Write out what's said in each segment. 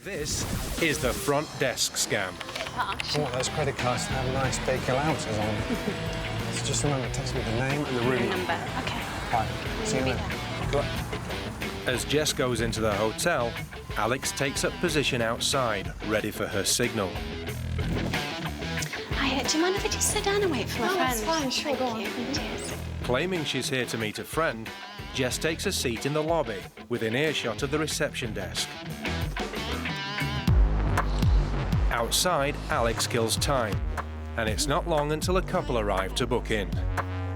This is the front desk scam. I want those credit cards to have nice big allowances on them. So just remember, text me the name and the room number. Okay. Right, see you later. Good luck. As Jess goes into the hotel, Alex takes up position outside, ready for her signal. Hi, do you mind if I just sit down and wait for my friend? That's fine, sure, go on. Cheers. Claiming she's here to meet a friend, Jess takes a seat in the lobby, within earshot of the reception desk. Outside, Alex kills time, and it's not long until a couple arrive to book in.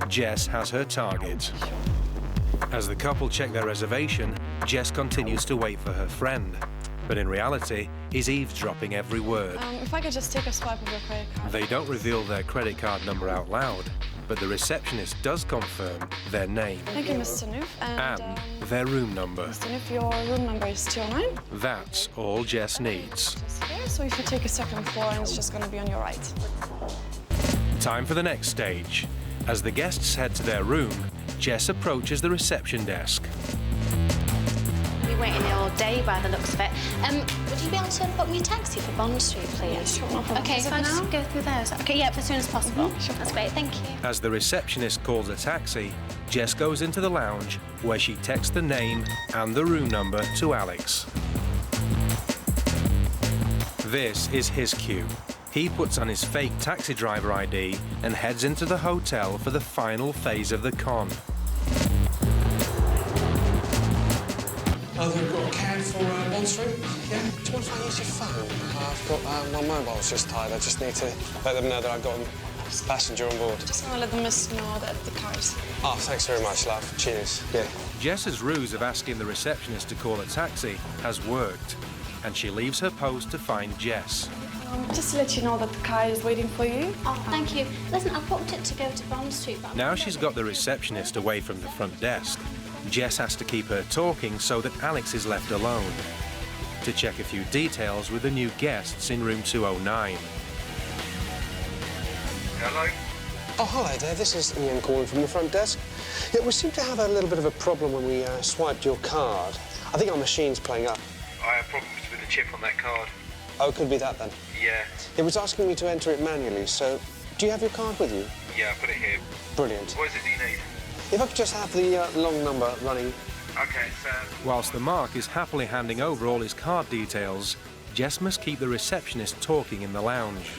Jess has her target. As the couple check their reservation, Jess continues to wait for her friend, but in reality, is eavesdropping every word. If I could just take a swipe of your credit card. They don't reveal their credit card number out loud, but the receptionist does confirm their name. Thank you, Mr. Noof. And their room number. Mr. Noof, your room number is 209. That's all Jess needs. Just here, so if you take a second floor, and it's just going to be on your right. Time for the next stage. As the guests head to their room, Jess approaches the reception desk. We're waiting here all day by the looks of it. Would you be able to book me a taxi for Bond Street, please? Sure, no problem. Okay, Is if it I now? just go through there. Is that okay? Yeah, as soon as possible. Sure. That's great, thank you. As the receptionist calls a taxi, Jess goes into the lounge, where she texts the name and the room number to Alex. This is his cue. He puts on his fake taxi driver ID and heads into the hotel for the final phase of the con. Oh, they've got a cab for Bond Street? Yeah? Do you mind if I use your phone? I've got my mobile's just tired. I just need to let them know that I've got a passenger on board. Just want to let the miss know that the car's. Oh, thanks very much, love. Cheers. Yeah. Jess's ruse of asking the receptionist to call a taxi has worked, and she leaves her post to find Jess. Just to let you know that the car is waiting for you. Oh, thank you. Listen, I booked it to go to Bond Street, but... Now she's got the receptionist away from the front desk, Jess has to keep her talking so that Alex is left alone to check a few details with the new guests in room 209. Hello? Oh, hello there. This is Ian calling from the front desk. Yeah, we seem to have a little bit of a problem when we swiped your card. I think our machine's playing up. I have problems with the chip on that card. Oh, it could be that then. Yeah. It was asking me to enter it manually, so do you have your card with you? Yeah, I've got it here. Brilliant. What is it you need? If I could just have the long number running. Okay, so... Whilst the Mark is happily handing over all his card details, Jess must keep the receptionist talking in the lounge,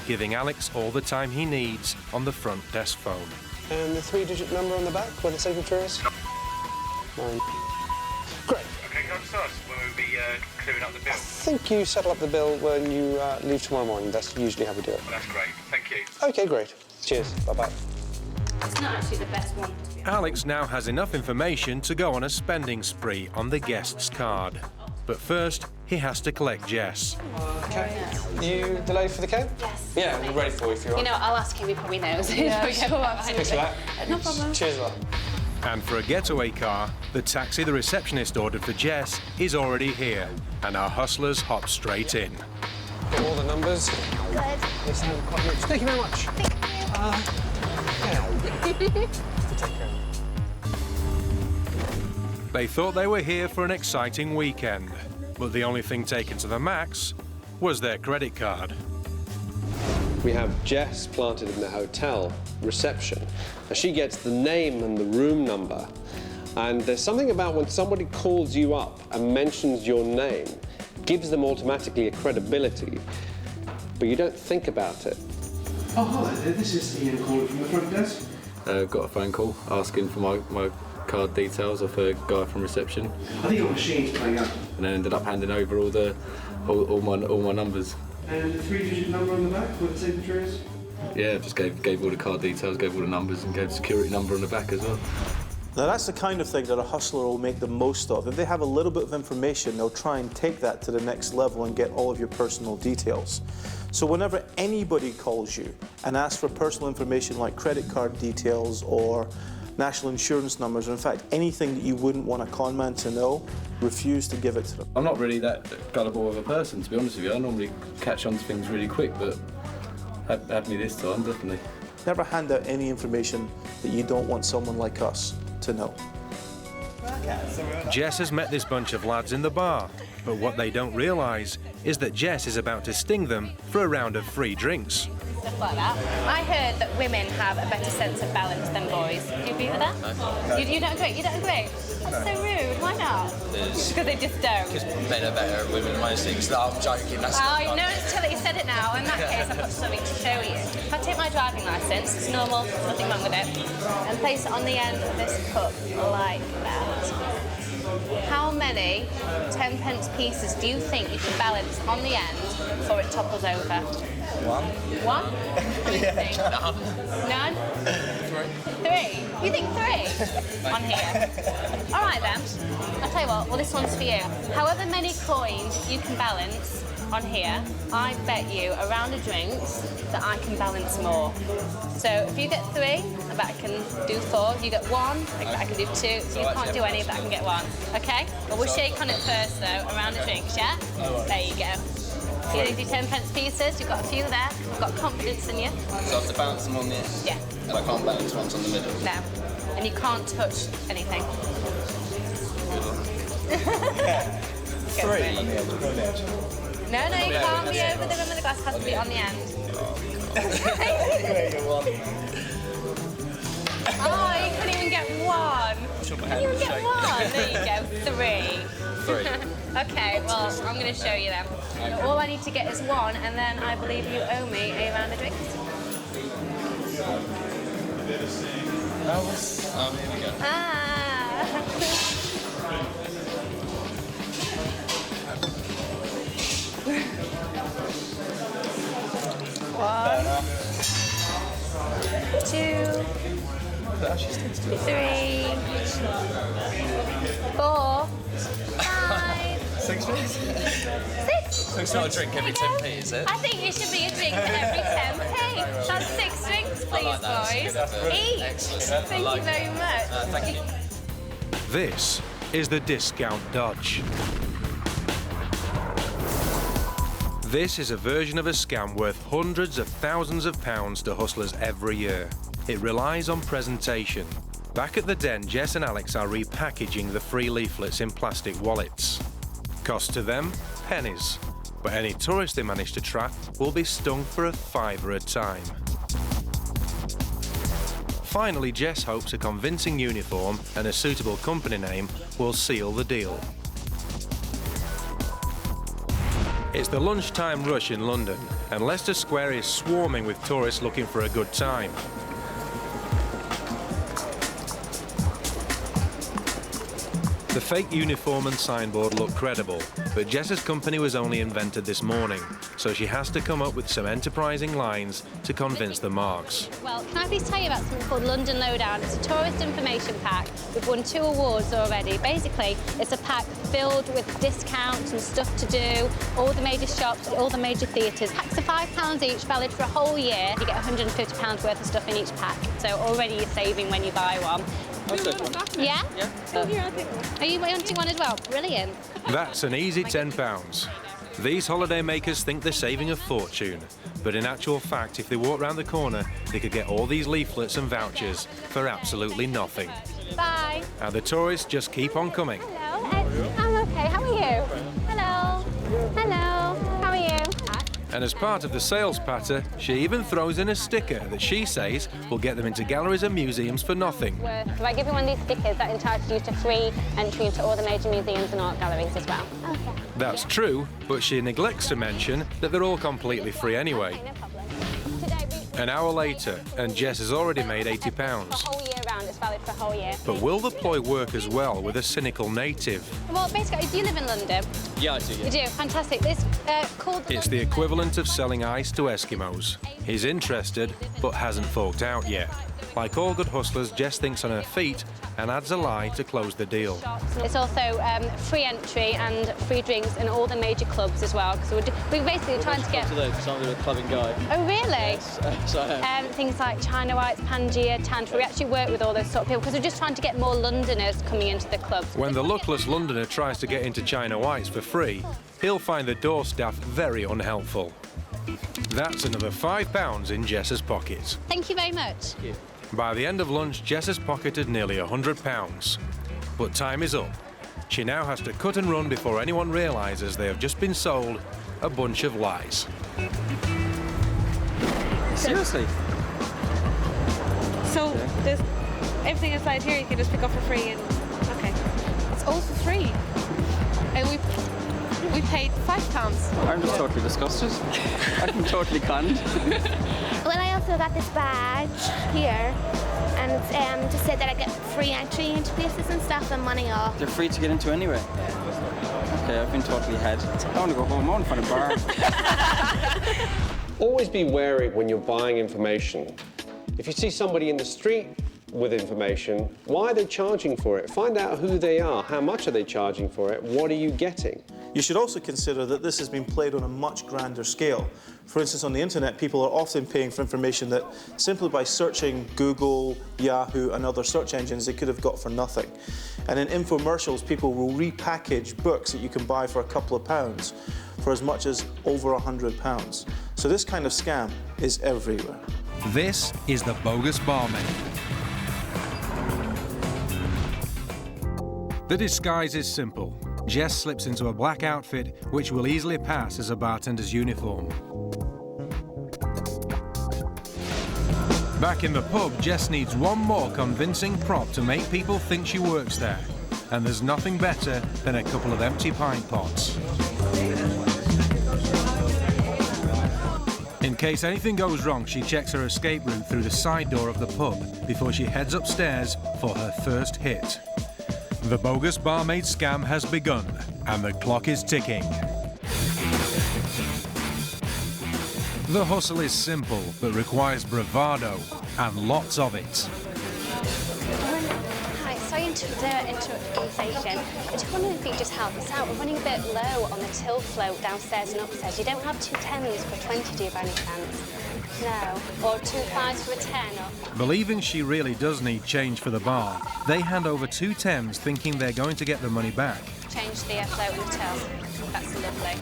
giving Alex all the time he needs on the front desk phone. And the 3-digit number on the back where the signature is? 9. Great. Okay, can I just ask when we'll be clearing up the bill? I think you settle up the bill when you leave tomorrow morning. That's usually how we do it. That's great, thank you. Okay, great. Cheers. Bye-bye. It's not actually the best one. Alex now has enough information to go on a spending spree on the guest's card. But first, he has to collect Jess. Okay. You delayed for the cab? Yes. Yeah, we're ready for you if you are. You know, I'll ask him, he probably knows. Yeah, sure, Thanks for that. No problem. Cheers, love. And for a getaway car, the taxi the receptionist ordered for Jess is already here, and our hustlers hop straight in. Got all the numbers. Good. They sound quite rich. Thank you very much. Thank you. Yeah. Take care. They thought they were here for an exciting weekend, but the only thing taken to the max was their credit card. We have Jess planted in the hotel reception. Now she gets the name and the room number. And there's something about when somebody calls you up and mentions your name, gives them automatically a credibility, but you don't think about it. Oh, hello there. This is Ian calling from the front desk. Got a phone call asking for my card details off a guy from reception, I think your machine's playing up. and then ended up handing over all my numbers. And the 3-digit number on the back where the signature is? Yeah, just gave all the card details, gave all the numbers, and gave the security number on the back as well. Now that's the kind of thing that a hustler will make the most of. If they have a little bit of information, they'll try and take that to the next level and get all of your personal details. So whenever anybody calls you and asks for personal information like credit card details or national insurance numbers, or in fact anything that you wouldn't want a con man to know, refuse to give it to them. I'm not really that gullible of a person, to be honest with you. I normally catch on to things really quick, but had me this time, definitely. Never hand out any information that you don't want someone like us to know. Jess has met this bunch of lads in the bar, but what they don't realise is that Jess is about to sting them for a round of free drinks. Stuff like that. I heard that women have a better sense of balance than boys. Do you agree with that? No. You don't agree? You don't agree? That's so rude. Why not? Because they just don't. Because men are better at women than most things. No, I'm joking. That's Oh, no, it's till you said it now. In that case, I've got something to show you. If I take my driving licence, it's normal, nothing wrong with it, and place it on the end of this cup like that. How many 10-pence pieces do you think you can balance on the end before it topples over? One. One? What do you think? None. Three. You think three? On here. All right then. I'll tell you what. Well, this one's for you. However many coins you can balance on here, I bet you a round of drinks that I can balance more. So if you get three, I bet I can do four. You get one, I bet I can do two. You can't do any, but I can get one. Okay? Well, we'll shake on it first though. A round of drinks, yeah? There you go. So you do 10-pence pieces, you've got a few there, you've got confidence in you. So I have to balance them on this? Yeah. And I can't balance ones on the middle? No. And you can't touch anything. Three on the edge. No, you can't be over the rim of the glass, it has to be on the end. Oh, you couldn't even get one. Can you get one? There you go, three. Okay, well, I'm going to show you them. All I need to get is one, and then I believe you owe me a round of drinks. Oh, here we go. Ah. One, two, three, 4, 5, 6 drinks? 6. So it's not a drink every 10p, is it? I think it should be a drink for every 10p. That's 6 drinks, please, like that. boys. Eat. Excellent. Thank you very much. Thank you. This is the discount dodge. This is a version of a scam worth hundreds of thousands of pounds to hustlers every year. It relies on presentation. Back at the den, Jess and Alex are repackaging the free leaflets in plastic wallets. Cost to them, pennies. But any tourist they manage to trap will be stung for a £5 a time. Finally, Jess hopes a convincing uniform and a suitable company name will seal the deal. It's the lunchtime rush in London, and Leicester Square is swarming with tourists looking for a good time. The fake uniform and signboard look credible, but Jess's company was only invented this morning, so she has to come up with some enterprising lines to convince the marks. Well, can I please tell you about something called London Lowdown? It's a tourist information pack. We've won 2 awards already. Basically, it's a pack filled with discounts and stuff to do, all the major shops, all the major theatres. Packs are £5 each, valid for a whole year. You get £150 worth of stuff in each pack, so already you're saving when you buy one. Yeah? Are you wanting one as well? Brilliant. That's an easy £10. These holidaymakers think they're saving a fortune, but in actual fact, if they walk round the corner, they could get all these leaflets and vouchers for absolutely nothing. Bye. And the tourists just keep on coming. Hello, I'm okay. How are you? Hello. Hello. How are you? And as part of the sales patter, she even throws in a sticker that she says will get them into galleries and museums for nothing. If I give you one of these stickers, that entitles you to free entry into all the major museums and art galleries as well. Okay. That's true, but she neglects to mention that they're all completely free anyway. Okay, no problem. An hour later, and Jess has already made £80. A whole year round, it's valid for a whole year. But will the ploy work as well with a cynical native? Well, basically, do you live in London? Yeah, I do. Yeah. You do? Fantastic. This called... It's the equivalent of selling ice to Eskimos. He's interested, but hasn't forked out yet. Like all good hustlers, Jess thinks on her feet and adds a lie to close the deal. It's also free entry and free drinks in all the major clubs as well, because we're basically trying to get... To those, because I'm a clubbing guy. Oh, really? Yes, I am. Things like China Whites, Pangea, Tantra. We actually work with all those sort of people because we're just trying to get more Londoners coming into the club. When the luckless Londoner tries to get into China Whites for free, he'll find the door staff very unhelpful. That's another £5 in Jess's pocket. Thank you very much. By the end of lunch, Jess has pocketed nearly £100. But time is up. She now has to cut and run before anyone realises they have just been sold a bunch of lies. Seriously? So there's everything inside here you can just pick up for free and okay. It's all for free. And we paid £5. I'm just totally disgusted. I'm totally conned. Well, I also got this badge here, and just said that I get free entry into places and stuff and money off. They're free to get into anyway. Okay, I've been totally had. I want to go home. I want to find a bar. Always be wary when you're buying information. If you see somebody in the street with information, why are they charging for it? Find out who they are, how much are they charging for it, what are you getting? You should also consider that this has been played on a much grander scale. For instance, on the internet, people are often paying for information that simply by searching Google, Yahoo and other search engines, they could have got for nothing. And in infomercials, people will repackage books that you can buy for a couple of pounds for as much as over £100. So this kind of scam is everywhere. This is the bogus barmaid. The disguise is simple. Jess slips into a black outfit which will easily pass as a bartender's uniform. Back in the pub, Jess needs one more convincing prop to make people think she works there. And there's nothing better than a couple of empty pint pots. In case anything goes wrong, she checks her escape route through the side door of the pub before she heads upstairs for her first hit. The bogus barmaid scam has begun, and the clock is ticking. The hustle is simple, but requires bravado, and lots of it. Hi, sorry to interrupt the conversation. I just wondered if you could just help us out. We're running a bit low on the till float downstairs and upstairs. You don't have 2 10s for 20, do you, by any chance? No. Or 2 5s for a 10? Or... Believing she really does need change for the bar, they hand over 2 10s thinking they're going to get the money back. Change the float and the till. That's lovely.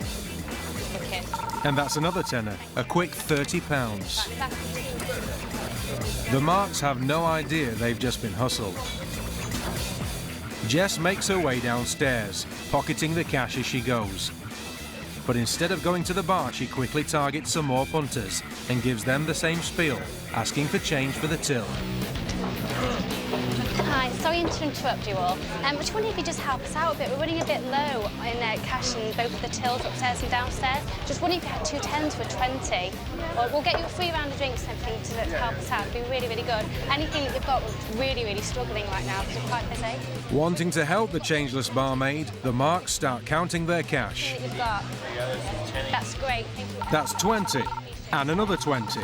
Okay. And that's another tenner, a quick £30. The marks have no idea they've just been hustled. Jess makes her way downstairs, pocketing the cash as she goes. But instead of going to the bar, she quickly targets some more punters and gives them the same spiel, asking for change for the till. Hi, sorry to interrupt you all. I just wondered if you could just help us out a bit. We're running a bit low in cash in both of the tills upstairs and downstairs. Just wondering if you had 2 10s for 20. Or we'll get you a free round of drinks and everything to help us out. It'd be really, really good. Anything that you've got, we're really, really struggling right now because we're quite busy. Wanting to help the changeless barmaid, the marks start counting their cash. That you've got. That's great, thank you. That's 20, and another 20,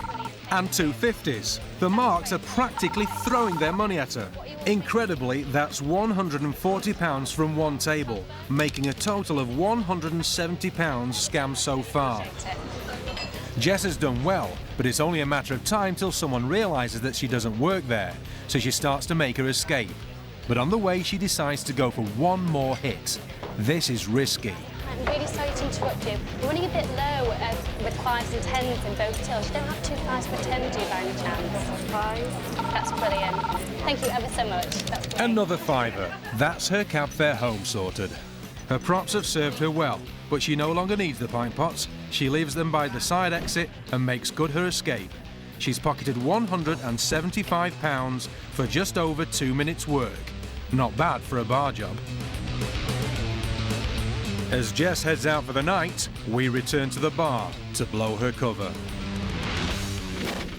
and 2 50s. The marks are practically throwing their money at her. Incredibly, that's £140 from one table, making a total of £170 scammed so far. Jess has done well, but it's only a matter of time till someone realises that she doesn't work there, so she starts to make her escape. But on the way, she decides to go for one more hit. This is risky. I'm really sorry to interrupt you. We're running a bit low with 5s and 10s in both tills. You don't have 2 5s for 10, do you, by any chance? 5. That's brilliant. Thank you ever so much. That's great. Another £5. That's her cab fare home sorted. Her props have served her well, but she no longer needs the pint pots. She leaves them by the side exit and makes good her escape. She's pocketed £175 for just over 2 minutes' work. Not bad for a bar job. As Jess heads out for the night, we return to the bar to blow her cover.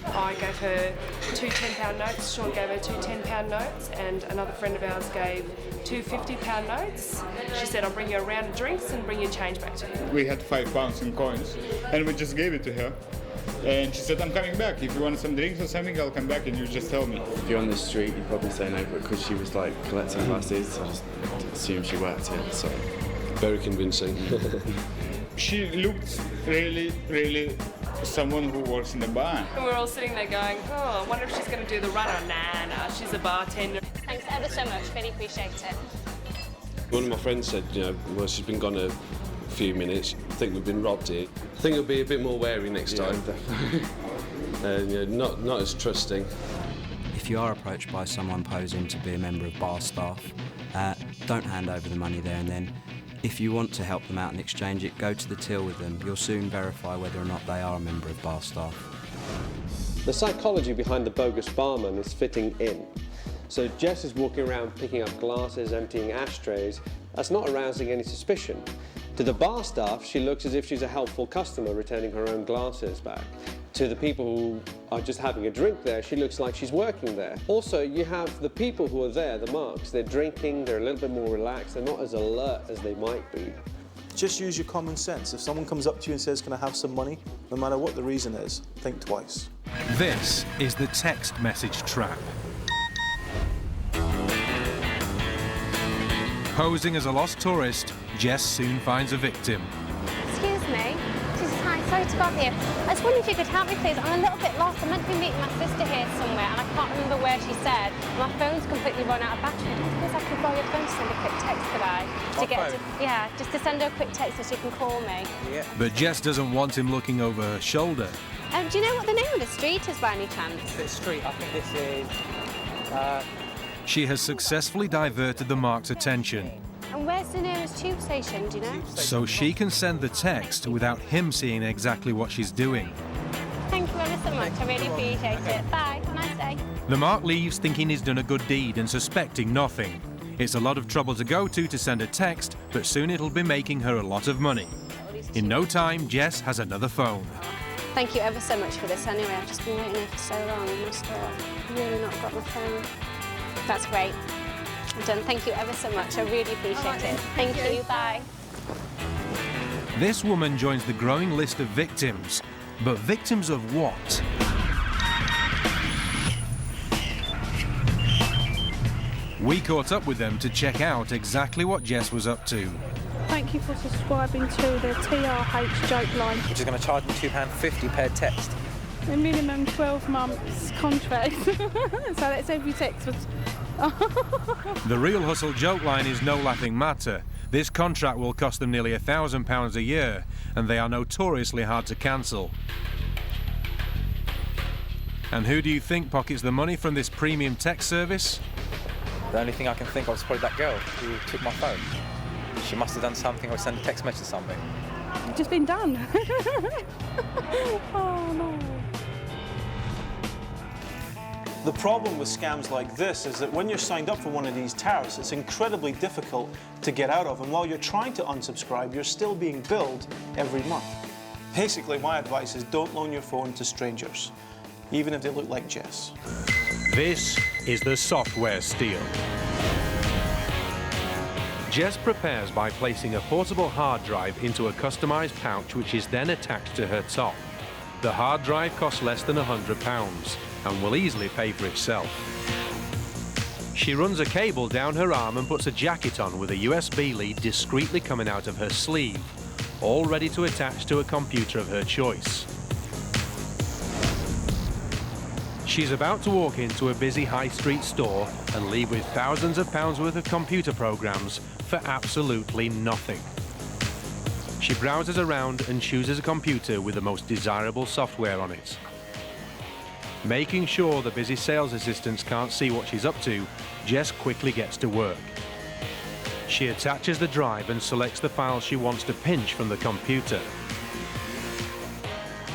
I gave her 2 £10 notes, Sean gave her 2 £10 notes, and another friend of ours gave 2 £50 notes. She said, I'll bring you a round of drinks and bring your change back to you. We had £5 in coins, and we just gave it to her. And she said, I'm coming back. If you want some drinks or something, I'll come back and you just tell me. If you're on the street, you'd probably say no, but because she was like collecting glasses, I just assumed she worked here, so. Very convincing. She looked really someone who works in the bar. And we're all sitting there going, oh, I wonder if she's going to do the runner. Nah, she's a bartender. Thanks ever so much, really appreciate it. One of my friends said, well, she's been gone a few minutes. I think we've been robbed here. I think it'll be a bit more wary next time. Definitely. Not as trusting. If you are approached by someone posing to be a member of bar staff, don't hand over the money there and then. If you want to help them out and exchange it, go to the till with them. You'll soon verify whether or not they are a member of bar staff. The psychology behind the bogus barman is fitting in. So Jess is walking around picking up glasses, emptying ashtrays. That's not arousing any suspicion. To the bar staff, she looks as if she's a helpful customer returning her own glasses back. To the people who are just having a drink there, she looks like she's working there. Also, you have the people who are there, the marks. They're drinking, they're a little bit more relaxed, they're not as alert as they might be. Just use your common sense. If someone comes up to you and says, "Can I have some money?" no matter what the reason is, think twice. This is the text message trap. Posing as a lost tourist, Jess soon finds a victim. Excuse me. Hi, sorry to bother you. I was wondering if you could help me, please. I'm a little bit lost. I'm meant to be meeting my sister here somewhere, and I can't remember where she said. My phone's completely run out of battery. I don't suppose I could borrow your phone to send a quick text, could I? Yeah, just to send her a quick text so she can call me. Yeah. But Jess doesn't want him looking over her shoulder. Do you know what the name of the street is by any chance? The street, I think this is... She has successfully diverted the mark's attention, And where's the nearest tube station, do you know? so she can send the text without him seeing exactly what she's doing. Thank you ever so much. I really appreciate it. Bye. Have a nice day. The mark leaves thinking he's done a good deed and suspecting nothing. It's a lot of trouble to go to send a text, but soon it'll be making her a lot of money. In no time, Jess has another phone. Thank you ever so much for this anyway. I've just been waiting here for so long. I must have really not got my phone. That's great. I'm done. Thank you ever so much. I really appreciate it. Thank you. Bye. This woman joins the growing list of victims. But victims of what? We caught up with them to check out exactly what Jess was up to. Thank you for subscribing to the TRH joke line. Which is going to charge me £2.50 per text. A minimum 12 months contract. So that's every text was... The Real Hustle joke line is no laughing matter. This contract will cost them nearly £1,000 a year, and they are notoriously hard to cancel. And who do you think pockets the money from this premium text service? The only thing I can think of is probably that girl who took my phone. She must have done something or sent a text message or something. Just been done. Oh no. The problem with scams like this is that when you're signed up for one of these tariffs, it's incredibly difficult to get out of. And while you're trying to unsubscribe, you're still being billed every month. Basically, my advice is don't loan your phone to strangers, even if they look like Jess. This is the software steal. Jess prepares by placing a portable hard drive into a customized pouch which is then attached to her top. The hard drive costs less than £100 and will easily pay for itself. She runs a cable down her arm and puts a jacket on with a USB lead discreetly coming out of her sleeve, all ready to attach to a computer of her choice. She's about to walk into a busy high street store and leave with thousands of pounds worth of computer programs for absolutely nothing. She browses around and chooses a computer with the most desirable software on it. Making sure the busy sales assistants can't see what she's up to, Jess quickly gets to work. She attaches the drive and selects the files she wants to pinch from the computer.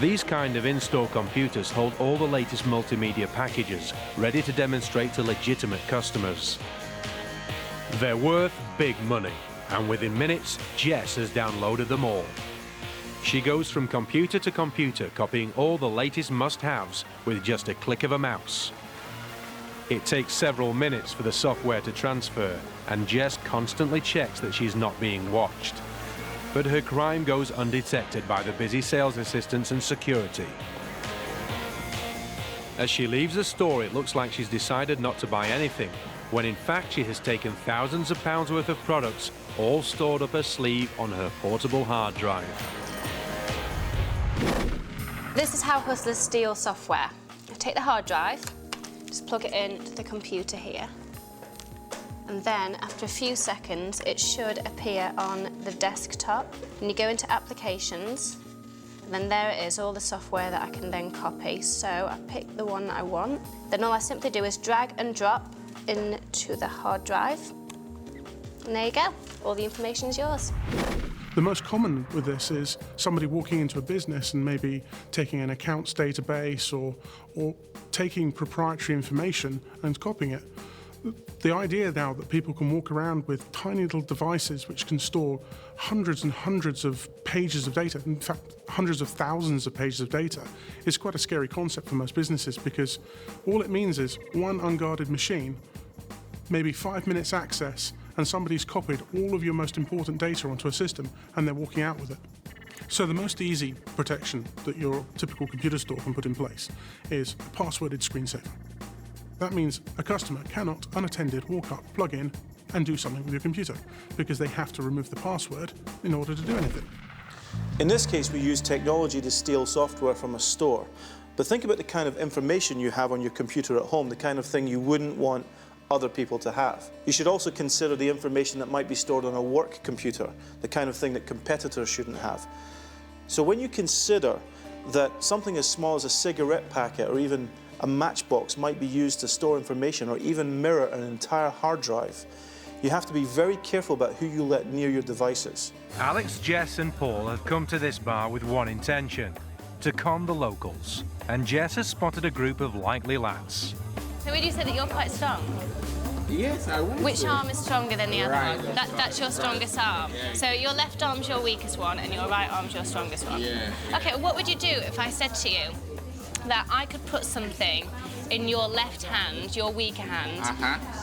These kind of in-store computers hold all the latest multimedia packages, ready to demonstrate to legitimate customers. They're worth big money, and within minutes, Jess has downloaded them all. She goes from computer to computer, copying all the latest must-haves with just a click of a mouse. It takes several minutes for the software to transfer, and Jess constantly checks that she's not being watched. But her crime goes undetected by the busy sales assistants and security. As she leaves the store, it looks like she's decided not to buy anything, when in fact she has taken thousands of pounds worth of products, all stored up her sleeve on her portable hard drive. This is how hustlers steal software. I take the hard drive, just plug it into the computer here, and then after a few seconds it should appear on the desktop. And you go into applications, and then there it is, all the software that I can then copy. So I pick the one that I want. Then all I simply do is drag and drop into the hard drive. And there you go. All the information is yours. The most common with this is somebody walking into a business and maybe taking an accounts database or taking proprietary information and copying it. The idea now that people can walk around with tiny little devices which can store hundreds and hundreds of pages of data, in fact, hundreds of thousands of pages of data, is quite a scary concept for most businesses, because all it means is one unguarded machine, maybe 5 minutes access, and somebody's copied all of your most important data onto a system and they're walking out with it. So the most easy protection that your typical computer store can put in place is a passworded screensaver. That means a customer cannot, unattended, walk up, plug in, and do something with your computer, because they have to remove the password in order to do anything. In this case, we use technology to steal software from a store. But think about the kind of information you have on your computer at home, the kind of thing you wouldn't want other people to have. You should also consider the information that might be stored on a work computer, the kind of thing that competitors shouldn't have. So when you consider that something as small as a cigarette packet or even a matchbox might be used to store information or even mirror an entire hard drive, you have to be very careful about who you let near your devices. Alex, Jess and Paul have come to this bar with one intention: to con the locals. And Jess has spotted a group of likely lads. So would you say that you're quite strong? Yes, I would. Which arm is stronger than the other Right, one? that's That's your strongest arm. Yeah. So your left arm's your weakest one and your right arm's your strongest one? Yeah. Okay, what would you do if I said to you that I could put something in your left hand, your weaker hand,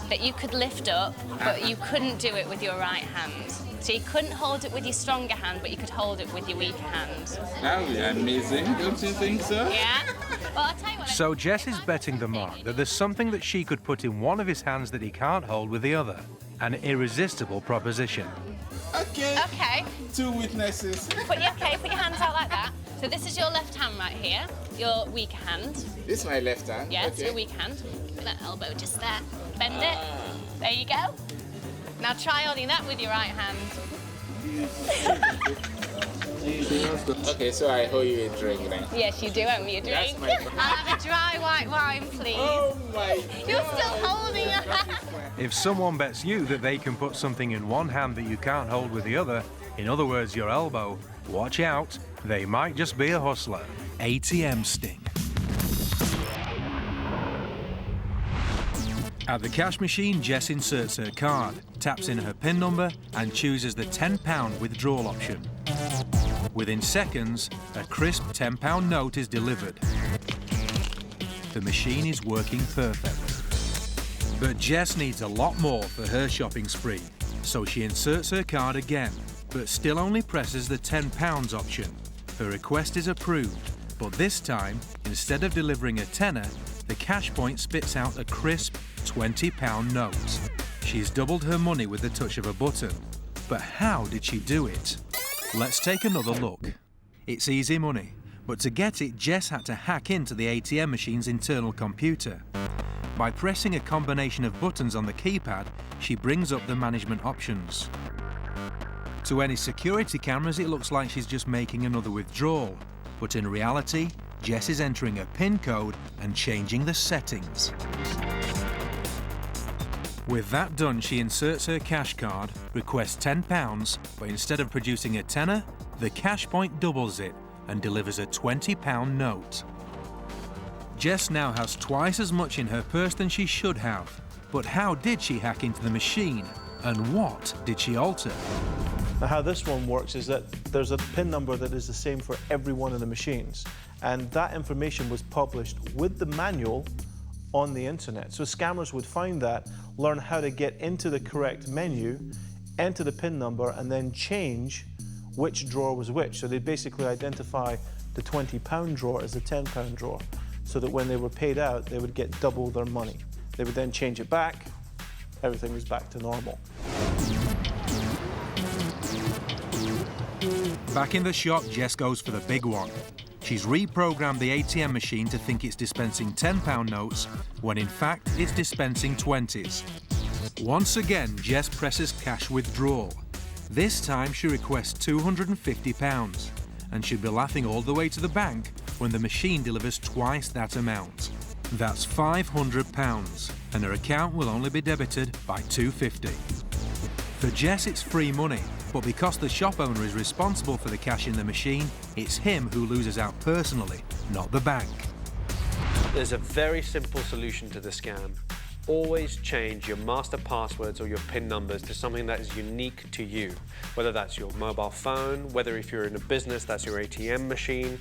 that you could lift up, but you couldn't do it with your right hand? So you couldn't hold it with your stronger hand, but you could hold it with your weaker hand. That would be amazing, don't you think so? Yeah? Well, I'll tell you what. So Jess is betting the mark that there's something that she could put in one of his hands that he can't hold with the other. An irresistible proposition. Okay. Okay. 2 witnesses. Put your hands out like that. So this is your left hand right here, your weaker hand. This is my left hand. Yes, okay. your weak hand. Put that elbow just there. Bend it. There you go. Now try holding that with your right hand. Okay, so I owe you a drink then. Yes, you do owe me a drink. That's my I'll have a dry white wine, please. Oh my You're still holding it. If someone bets you that they can put something in one hand that you can't hold with the other, in other words, your elbow, watch out. They might just be a hustler. ATM sting. At the cash machine, Jess inserts her card, taps in her PIN number, and chooses the £10 withdrawal option. Within seconds, a crisp £10 note is delivered. The machine is working perfectly. But Jess needs a lot more for her shopping spree, so she inserts her card again, but still only presses the £10 option. Her request is approved, but this time, instead of delivering a tenner, the cash point spits out a crisp £20 note. She's doubled her money with the touch of a button. But how did she do it? Let's take another look. It's easy money, but to get it, Jess had to hack into the ATM machine's internal computer. By pressing a combination of buttons on the keypad, she brings up the management options. To any security cameras, it looks like she's just making another withdrawal, but in reality, Jess is entering a PIN code and changing the settings. With that done, she inserts her cash card, requests £10, but instead of producing a tenner, the cash point doubles it and delivers a £20 note. Jess now has twice as much in her purse than she should have. But how did she hack into the machine? And what did she alter? Now, how this one works is that there's a PIN number that is the same for every one of the machines. And that information was published with the manual on the internet. So scammers would find that, learn how to get into the correct menu, enter the PIN number, and then change which drawer was which. So they'd basically identify the £20 drawer as the £10 drawer, so that when they were paid out, they would get double their money. They would then change it back, everything was back to normal. Back in the shop, Jess goes for the big one. She's reprogrammed the ATM machine to think it's dispensing £10 notes, when in fact it's dispensing 20s. Once again, Jess presses cash withdrawal. This time she requests £250, and she'll be laughing all the way to the bank when the machine delivers twice that amount. That's £500, and her account will only be debited by £250. For Jess, it's free money, but because the shop owner is responsible for the cash in the machine, it's him who loses out personally, not the bank. There's a very simple solution to the scam. Always change your master passwords or your PIN numbers to something that is unique to you, whether that's your mobile phone, whether if you're in a business, that's your ATM machine.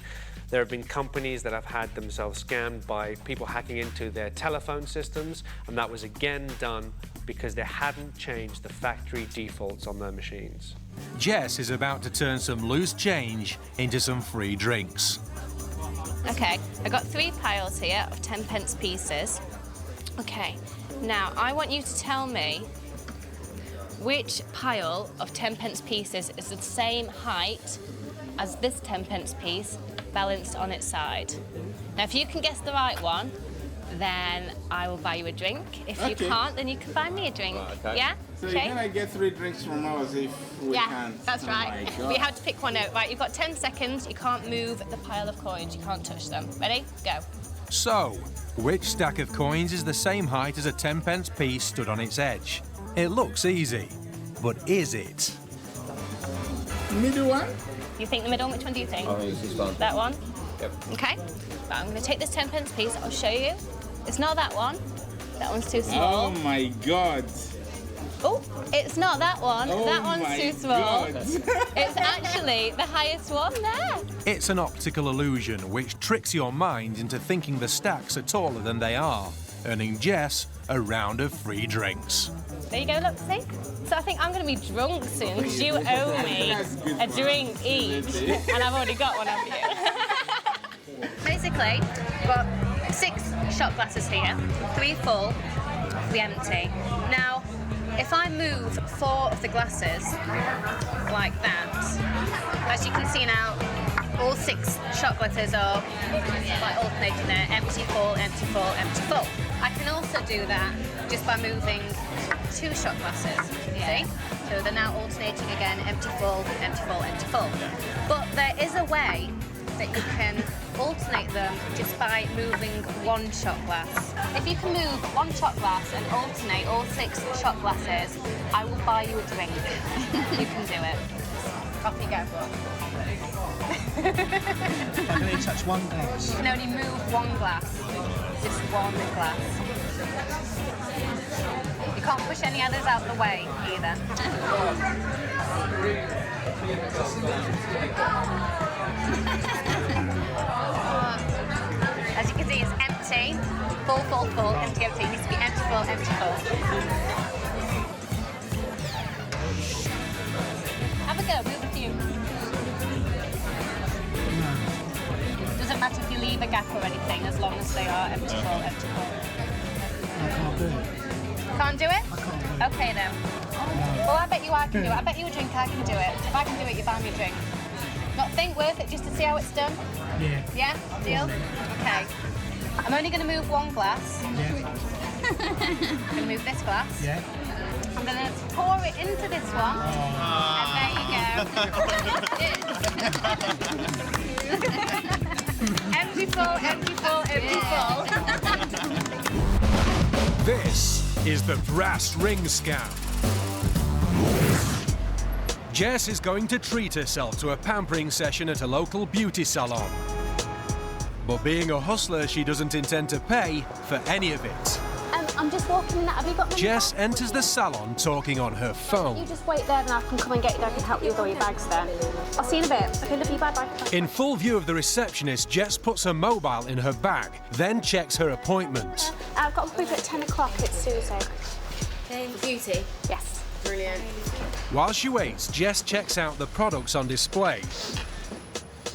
There have been companies that have had themselves scammed by people hacking into their telephone systems, and that was again done because they hadn't changed the factory defaults on their machines. Jess is about to turn some loose change into some free drinks. Okay, I got 3 piles here of 10p pieces. Okay, now I want you to tell me which pile of 10p pieces is the same height as this 10p piece balanced on its side. Now, if you can guess the right one, then I will buy you a drink. If you can't, then you can buy me a drink. Okay. Yeah? So okay. can I get 3 drinks from us if we can't? That's right. Oh my God. We have to pick one out. Right, you've got 10 seconds. You can't move the pile of coins. You can't touch them. Ready? Go. So, which stack of coins is the same height as a 10p piece stood on its edge? It looks easy, but is it? Middle one? You think the middle? Which one do you think? Oh, it's this one. That one? Yep. Okay. Right, I'm going to take this 10p piece. I'll show you. It's not that one. That one's too small. Oh my God. Oh, it's not that one. Oh that one's too small. God. It's actually the highest one there. It's an optical illusion which tricks your mind into thinking the stacks are taller than they are, earning Jess a round of free drinks. There you go, look, see? So I think I'm going to be drunk soon because you owe me a drink each, and I've already got one of you. Basically, we've got 6 shot glasses here, 3 full, 3 empty. Now, if I move 4 of the glasses like that, as you can see now, all 6 shot glasses are like alternating there, empty, full, empty, full, empty, full. I can also do that just by moving 2 shot glasses, see? So they're now alternating again, empty, full, empty, full, empty, full. But there is a way that you can alternate them just by moving 1 shot glass. If you can move 1 shot glass and alternate all 6 shot glasses, I will buy you a drink. You can do it. Off you go. I can only touch 1 glass. You can only move 1 glass. Just 1 glass. You can't push any others out the way either. As you can see, it's empty, full, full, full, empty, empty. It needs to be empty, full, empty, full. Have a go, move a few. Doesn't matter if you leave a gap or anything, as long as they are empty, full, empty, full. I can't do it. Can't do it? Okay then. Well, I bet you I can do it. I bet you a drink I can do it. If I can do it, you buy me a drink. Not think worth it just to see how it's done? Yeah. Yeah? Deal? Okay. I'm only going to move 1 glass. Yeah. I'm going to move this glass. Yeah. I'm going to pour it into this one. And there you go. Empty, full, empty, full, empty, full. This is the brass ring scam. Jess is going to treat herself to a pampering session at a local beauty salon. But being a hustler, she doesn't intend to pay for any of it. I'm just walking in that. Have you got money? Jess enters the salon talking on her phone. You just wait there and I can come and get you. I can help you with all your bags then. I'll see you in a bit. Okay, love you. Bye bye. In full view of the receptionist, Jess puts her mobile in her bag, then checks her appointment. I've got a proof at 10 o'clock. It's Susie. Beauty? Yes. Brilliant. While she waits, Jess checks out the products on display,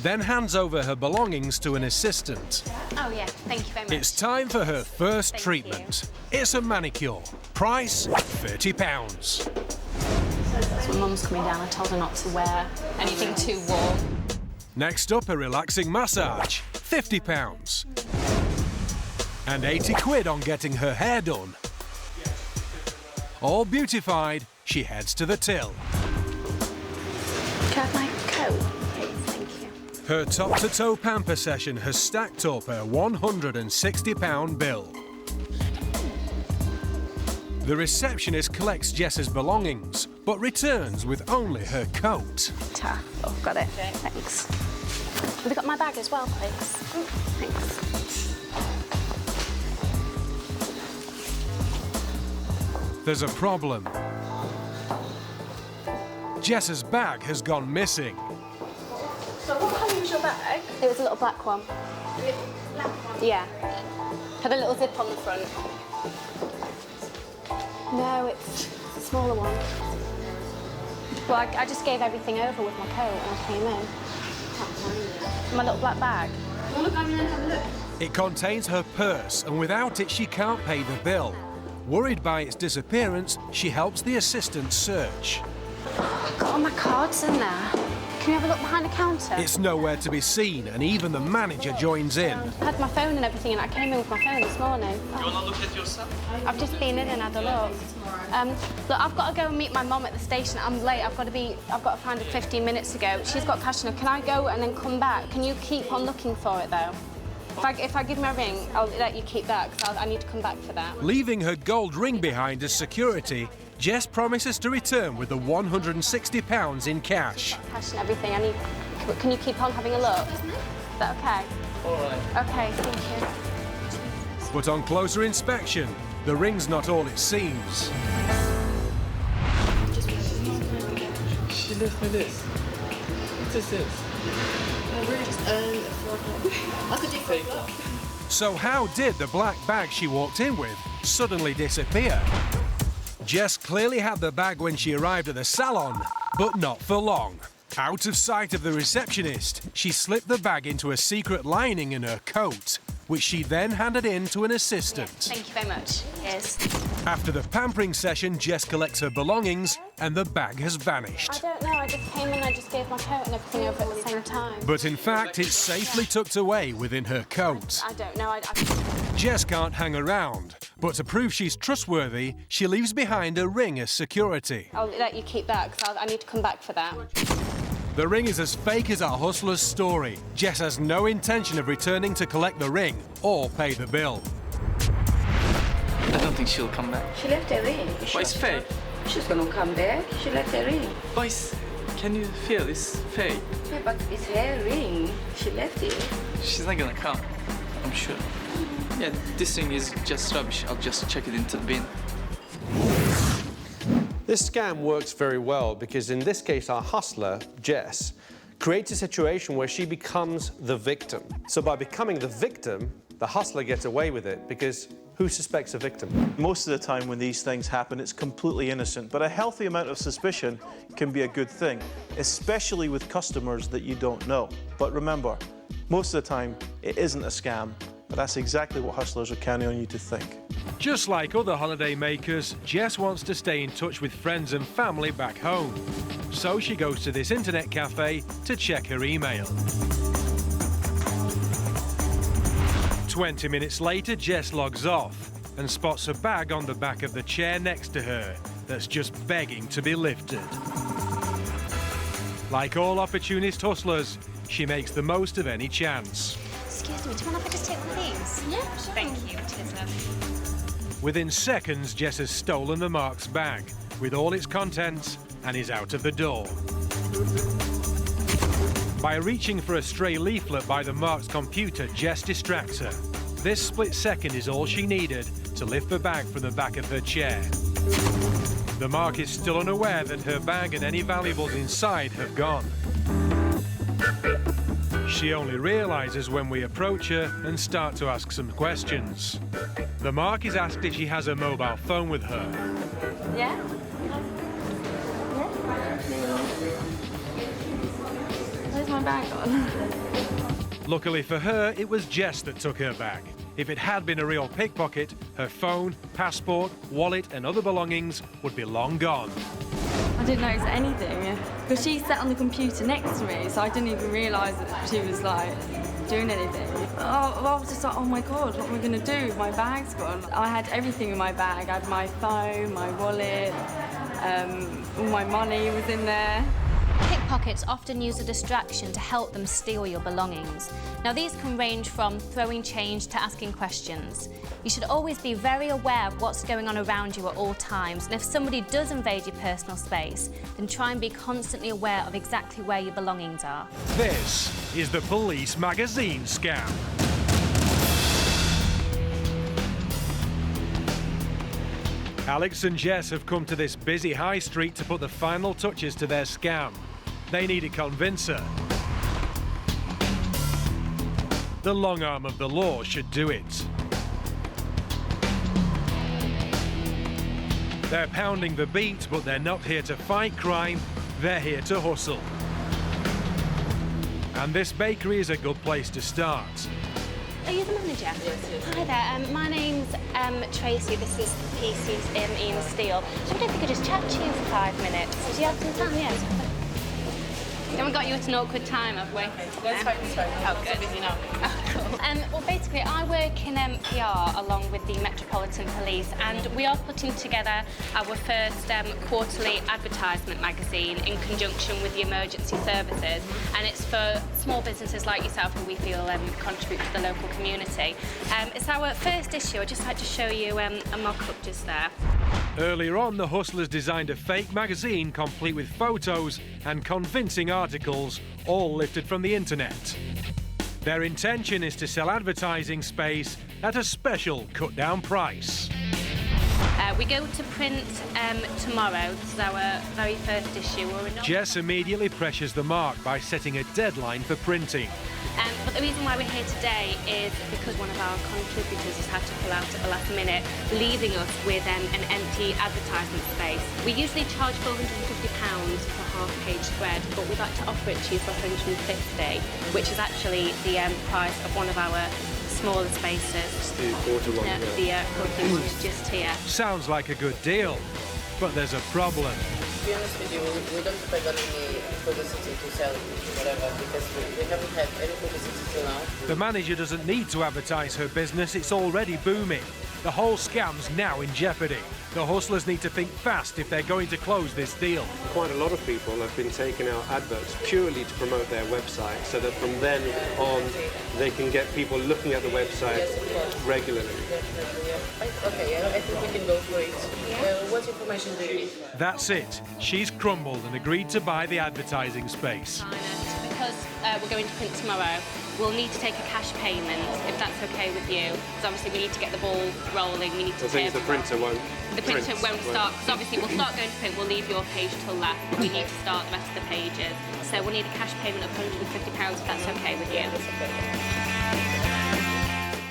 then hands over her belongings to an assistant. Oh yeah, thank you very much. It's time for her first treatment. It's a manicure. Price, £30. So when Mum's coming down, I told her not to wear anything too warm. Next up, a relaxing massage, £50. And 80 quid on getting her hair done. All beautified, she heads to the till. Can I have my coat, please? Thank you. Her top-to-toe pamper session has stacked up a £160 bill. The receptionist collects Jess's belongings, but returns with only her coat. Oh, got it. Thanks. Have you got my bag as well, please? Thanks. There's a problem. Jess's bag has gone missing. So what colour was your bag? It was a little black one. Yeah. Had a little zip on the front. No, it's a smaller one. Well, I just gave everything over with my coat when I came in. My little black bag. Well, look, I'm gonna have a look. It contains her purse, and without it, she can't pay the bill. Worried by its disappearance, she helps the assistant search. I've got all my cards in there. Can you have a look behind the counter? It's nowhere to be seen, and even the manager joins in. I had my phone and everything, and I came in with my phone this morning. Do you want to look at yourself? I've just been in and had a look. Look, I've got to go and meet my mum at the station. I'm late. I've got to find her 15 minutes ago. She's got cash in her. Can I go and then come back? Can you keep on looking for it, though? If I give my ring, I'll let you keep that, because I need to come back for that. Leaving her gold ring behind as security, Jess promises to return with the £160 in cash. Cash and everything. Can you keep on having a look? Is that okay? All right. Okay, thank you. But on closer inspection, the ring's not all it seems. She left me this. What is this? So how did the black bag she walked in with suddenly disappear? Jess clearly had the bag when she arrived at the salon, but not for long. Out of sight of the receptionist, she slipped the bag into a secret lining in her coat, which she then handed in to an assistant. Thank you very much. Yes. After the pampering session, Jess collects her belongings and the bag has vanished. I don't know, I just came in, I just gave my coat and everything over at the same time. But in fact, it's safely tucked away within her coat. I don't know, Jess can't hang around, but to prove she's trustworthy, she leaves behind a ring as security. I'll let you keep that, because I need to come back for that. The ring is as fake as our hustler's story. Jess has no intention of returning to collect the ring or pay the bill. I don't think she'll come back. She left the ring. Why it's fake? She's gonna come back. She left the ring. Boys, can you feel it's fake? Yeah, but it's her ring. She left it. She's not gonna come, I'm sure. Yeah, this ring is just rubbish. I'll just check it into the bin. This scam works very well because in this case, our hustler, Jess, creates a situation where she becomes the victim. So by becoming the victim, the hustler gets away with it because who suspects a victim? Most of the time when these things happen, it's completely innocent, but a healthy amount of suspicion can be a good thing, especially with customers that you don't know. But remember, most of the time, it isn't a scam, but that's exactly what hustlers are counting on you to think. Just like other holiday makers, Jess wants to stay in touch with friends and family back home. So she goes to this internet cafe to check her email. 20 minutes later, Jess logs off and spots a bag on the back of the chair next to her that's just begging to be lifted. Like all opportunist hustlers, she makes the most of any chance. Excuse me, do you mind if I just take one of these? Yeah, sure. Thank you. Cheers, love. Within seconds, Jess has stolen the Mark's bag with all its contents and is out of the door. By reaching for a stray leaflet by the Mark's computer, Jess distracts her. This split second is all she needed to lift the bag from the back of her chair. The Mark is still unaware that her bag and any valuables inside have gone. She only realizes when we approach her and start to ask some questions. The Mark is asked if she has a mobile phone with her. Yeah? Where's my bag gone? Luckily for her, it was Jess that took her bag. If it had been a real pickpocket, her phone, passport, wallet and other belongings would be long gone. I didn't notice anything because she sat on the computer next to me, so I didn't even realise that she was like doing anything. I was just like, oh my god, what am I going to do? My bag's gone. I had everything in my bag. I had my phone, my wallet, all my money was in there. pickpockets often use a distraction to help them steal your belongings. Now, these can range from throwing change to asking questions. You should always be very aware of what's going on around you at all times, and if somebody does invade your personal space, then try and be constantly aware of exactly where your belongings are. This is the Police Magazine scam. Alex and Jess have come to this busy high street to put the final touches to their scam. They need a convincer. The long arm of the law should do it. They're pounding the beat, but they're not here to fight crime, they're here to hustle. And this bakery is a good place to start. Are you the manager? Yes. Hi there, my name's Tracy. This is the piece Ian Steele. I wonder if we could just chat to you for 5 minutes. Do you have some time? Yes. We haven't got you at an awkward time, have we? That's fine, it's fine. Oh, good. Busy now. Well, basically, I work in PR along with the Metropolitan Police, and we are putting together our first quarterly advertisement magazine in conjunction with the emergency services, and it's for small businesses like yourself who we feel contribute to the local community. It's our first issue. I'd just like to show you a mock-up just there. Earlier on, the hustlers designed a fake magazine complete with photos and convincing articles, all lifted from the internet. Their intention is to sell advertising space at a special cut-down price. We go to print tomorrow. This is our very first issue. Jess immediately pressures the mark by setting a deadline for printing. But the reason why we're here today is because one of our contributors has had to pull out at the last minute, leaving us with an empty advertisement space. We usually charge £450 for half-page spread, but we'd like to offer it to you for £150, which is actually the price of one of our smaller spaces. The quarter one. The quarter one is just here. Sounds like a good deal, but there's a problem. To be honest with you, we don't depend on any publicity to sell whatever, because we haven't had any publicity till now. The manager doesn't need to advertise her business, it's already booming. The whole scam's now in jeopardy. The hustlers need to think fast if they're going to close this deal. Quite a lot of people have been taking out adverts purely to promote their website, so that from then on they can get people looking at the website regularly. Okay, I think we can go for it. What information do you need? That's it. She's crumbled and agreed to buy the advertising space. Because we're going to print tomorrow, we'll need to take a cash payment, if that's okay with you. Because obviously we need to get the ball rolling. We need to. The thing is, the printer won't. The printer won't start, because obviously we'll start going to print. We'll leave your page till left, but we need to start the rest of the pages. So we'll need a cash payment of £150, if that's okay with you.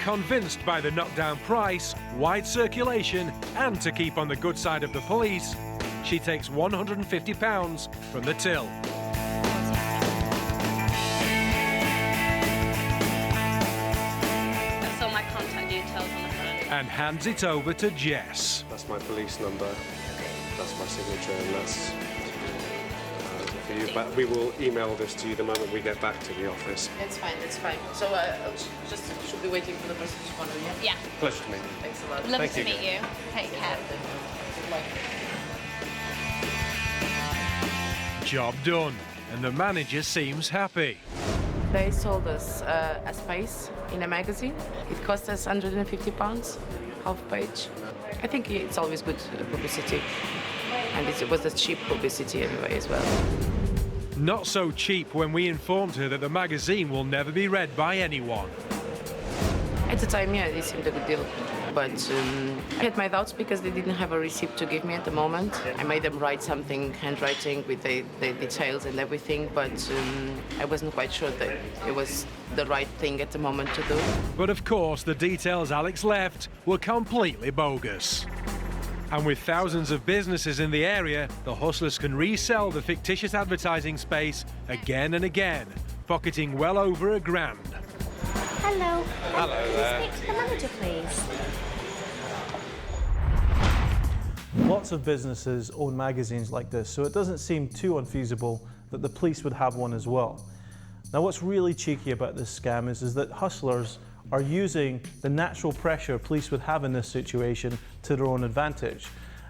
Convinced by the knockdown price, wide circulation, and to keep on the good side of the police, she takes £150 from the till. That's all my contact details on the front. And hands it over to Jess. That's my police number. That's my signature, and that's for you. But we will email this to you the moment we get back to the office. That's fine, that's fine. So I'll just should be waiting for the person to follow you. Yeah. Pleasure to meet you. Thanks a lot. Lovely to meet you. Take care. Good luck. Job done, and the manager seems happy. They sold us a space in a magazine. It cost us £150, half page. I think it's always good publicity, and it was a cheap publicity anyway as well. Not so cheap when we informed her that the magazine will never be read by anyone. At the time, yeah, it seemed a good deal. But I had my doubts because they didn't have a receipt to give me at the moment. I made them write something, handwriting with the details and everything, but I wasn't quite sure that it was the right thing at the moment to do. But of course, the details Alex left were completely bogus. And with thousands of businesses in the area, the hustlers can resell the fictitious advertising space again and again, pocketing well over £1,000. Hello. Hello there. Can I speak to the manager, please? Lots of businesses own magazines like this, so it doesn't seem too unfeasible that the police would have one as well. Now, what's really cheeky about this scam is that hustlers are using the natural pressure police would have in this situation to their own advantage.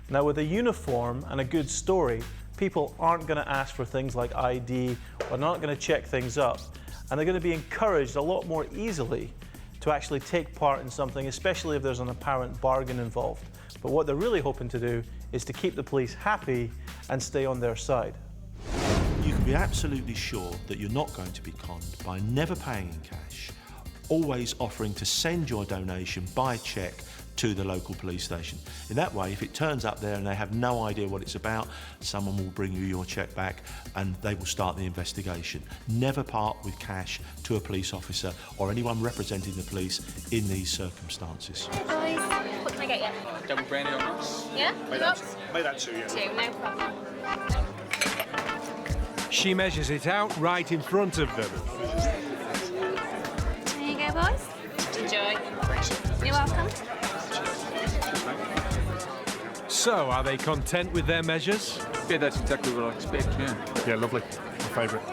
Now, with a uniform and a good story, people aren't going to ask for things like ID, or not going to check things up, and they're going to be encouraged a lot more easily to actually take part in something, especially if there's an apparent bargain involved. But what they're really hoping to do is to keep the police happy and stay on their side. You can be absolutely sure that you're not going to be conned by never paying in cash, always offering to send your donation by cheque to the local police station. In that way, if it turns up there and they have no idea what it's about, someone will bring you your cheque back and they will start the investigation. Never part with cash to a police officer or anyone representing the police in these circumstances. Hey boys, what can I get you? Double brandy on rocks. Yeah? Made that two, yeah. Two, no problem. She measures it out right in front of them. There you go, boys. Enjoy. Thanks. You're welcome. So, are they content with their measures? Yeah, that's exactly what I expect, yeah. Yeah, lovely. My favourite.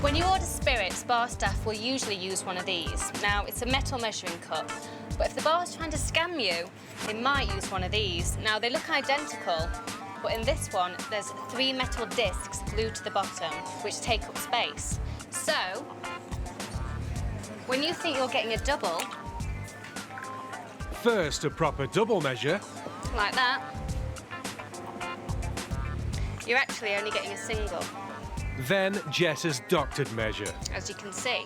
When you order spirits, bar staff will usually use one of these. Now, it's a metal measuring cup, but if the bar's trying to scam you, they might use one of these. Now, they look identical, but in this one, there's 3 metal discs glued to the bottom, which take up space. So, when you think you're getting a double, First, a proper double measure. like that, you're actually only getting a single, Then Jess's doctored measure. as you can see.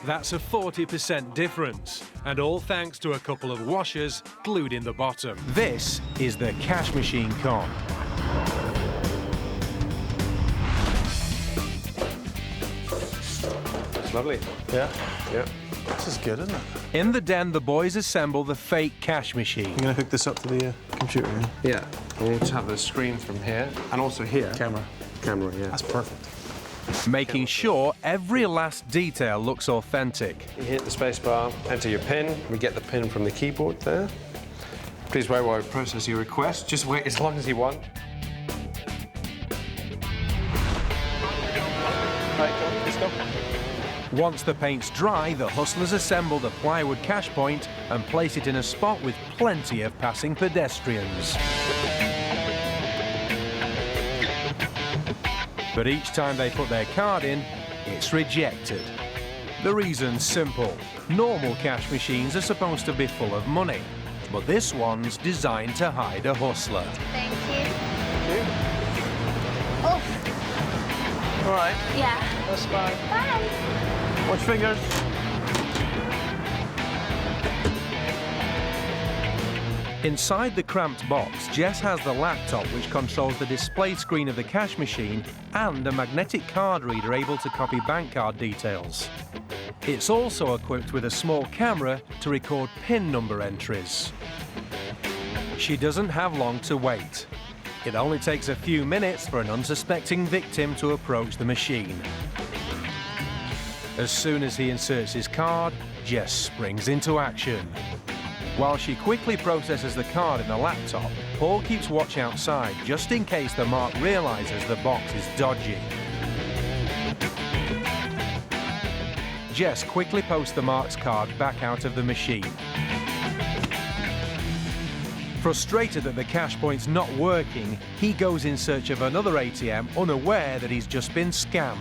That's a 40% difference, and all thanks to a couple of washers glued in the bottom. This is the cash machine con. It's lovely. Yeah? Yeah. This is good, isn't it? In the den, the boys assemble the fake cash machine. You're going to hook this up to the computer, yeah? Yeah. And we'll have the screen from here and also here. Camera. Camera, yeah. That's perfect. Making sure every last detail looks authentic. You hit the space bar, enter your PIN. We get the PIN from the keyboard there. Please wait while I process your request. Just wait as long as you want. Right, let's go. Once the paint's dry, the hustlers assemble the plywood cash point and place it in a spot with plenty of passing pedestrians. But each time they put their card in, it's rejected. The reason's simple. Normal cash machines are supposed to be full of money, but this one's designed to hide a hustler. Thank you. Oh. All right. Yeah. That's fine. Bye. Watch fingers. Inside the cramped box, Jess has the laptop which controls the display screen of the cash machine and a magnetic card reader able to copy bank card details. It's also equipped with a small camera to record PIN number entries. She doesn't have long to wait. It only takes a few minutes for an unsuspecting victim to approach the machine. As soon as he inserts his card, Jess springs into action. While she quickly processes the card in the laptop, Paul keeps watch outside just in case the mark realises the box is dodgy. Jess quickly posts the mark's card back out of the machine. Frustrated that the cash point's not working, he goes in search of another ATM, unaware that he's just been scammed.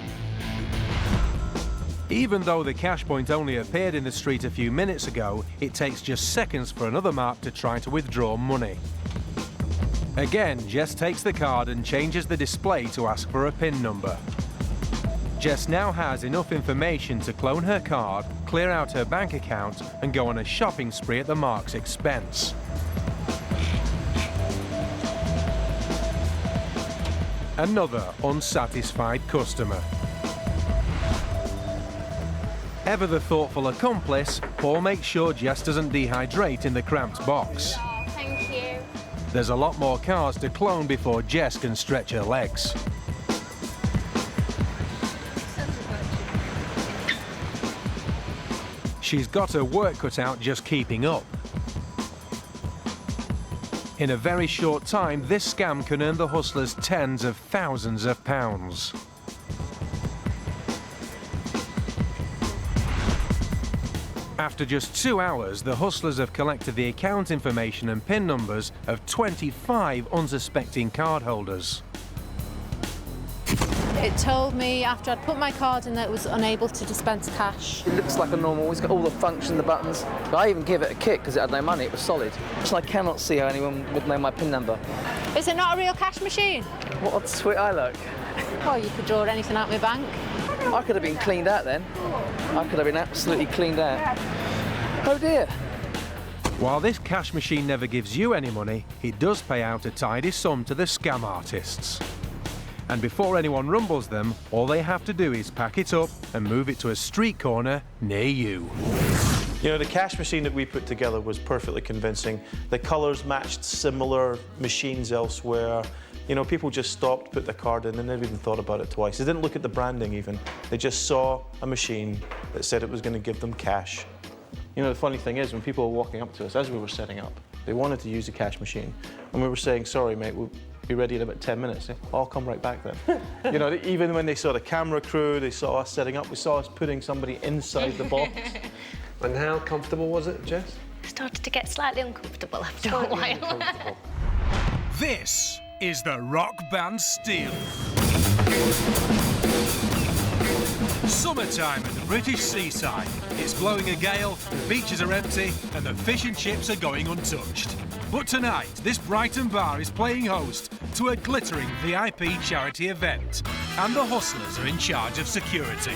Even though the cash point only appeared in the street a few minutes ago, it takes just seconds for another mark to try to withdraw money. Again, Jess takes the card and changes the display to ask for a PIN number. Jess now has enough information to clone her card, clear out her bank account, and go on a shopping spree at the mark's expense. Another unsatisfied customer. Ever the thoughtful accomplice, Paul makes sure Jess doesn't dehydrate in the cramped box. Oh, thank you. There's a lot more cars to clone before Jess can stretch her legs. She's got her work cut out just keeping up. In a very short time, this scam can earn the hustlers tens of thousands of pounds. After just 2 hours, the hustlers have collected the account information and PIN numbers of 25 unsuspecting cardholders. It told me after I'd put my card in that it was unable to dispense cash. It looks like a normal, it's got all the function, the buttons. But I even gave it a kick because it had no money, it was solid. So I cannot see how anyone would know my PIN number. Is it not a real cash machine? What a sweet I look. Well, you could draw anything out of my bank. I could have been cleaned out then. I could have been absolutely cleaned out. Oh dear. While this cash machine never gives you any money, it does pay out a tidy sum to the scam artists. And before anyone rumbles them, all they have to do is pack it up and move it to a street corner near you. You know, the cash machine that we put together was perfectly convincing. The colours matched similar machines elsewhere. You know, people just stopped, put their card in, and never even thought about it twice. They didn't look at the branding even. They just saw a machine that said it was going to give them cash. You know, the funny thing is, when people were walking up to us as we were setting up, they wanted to use the cash machine. And we were saying, sorry, mate, we'll be ready in about 10 minutes. I'll come right back then. You know, even when they saw the camera crew, they saw us setting up, they saw us putting somebody inside the box. And how comfortable was it, Jess? Started to get slightly uncomfortable after a while. This is the rock band Steel. Summertime at the British seaside. It's blowing a gale, the beaches are empty, and the fish and chips are going untouched. But tonight, this Brighton bar is playing host to a glittering VIP charity event, and the hustlers are in charge of security.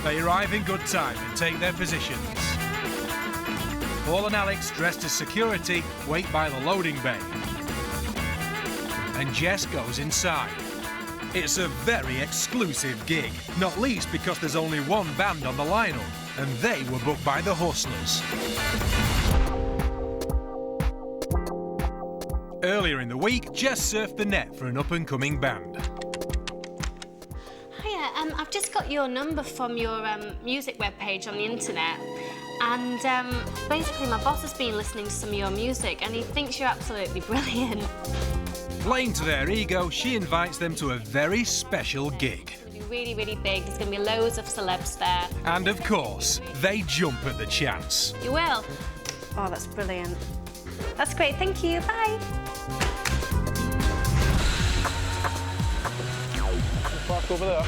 They arrive in good time and take their positions. Paul and Alex, dressed as security, wait by the loading bay. And Jess goes inside. It's a very exclusive gig, not least because there's only one band on the lineup, and they were booked by the hustlers. Earlier in the week, Jess surfed the net for an up-and-coming band. Hiya, I've just got your number from your music webpage on the internet, and basically my boss has been listening to some of your music, and he thinks you're absolutely brilliant. Playing to their ego, she invites them to a very special gig. It's going to be really, really big. There's going to be loads of celebs there. And of course, they jump at the chance. You will? Oh, that's brilliant. That's great, thank you, bye. Park over there.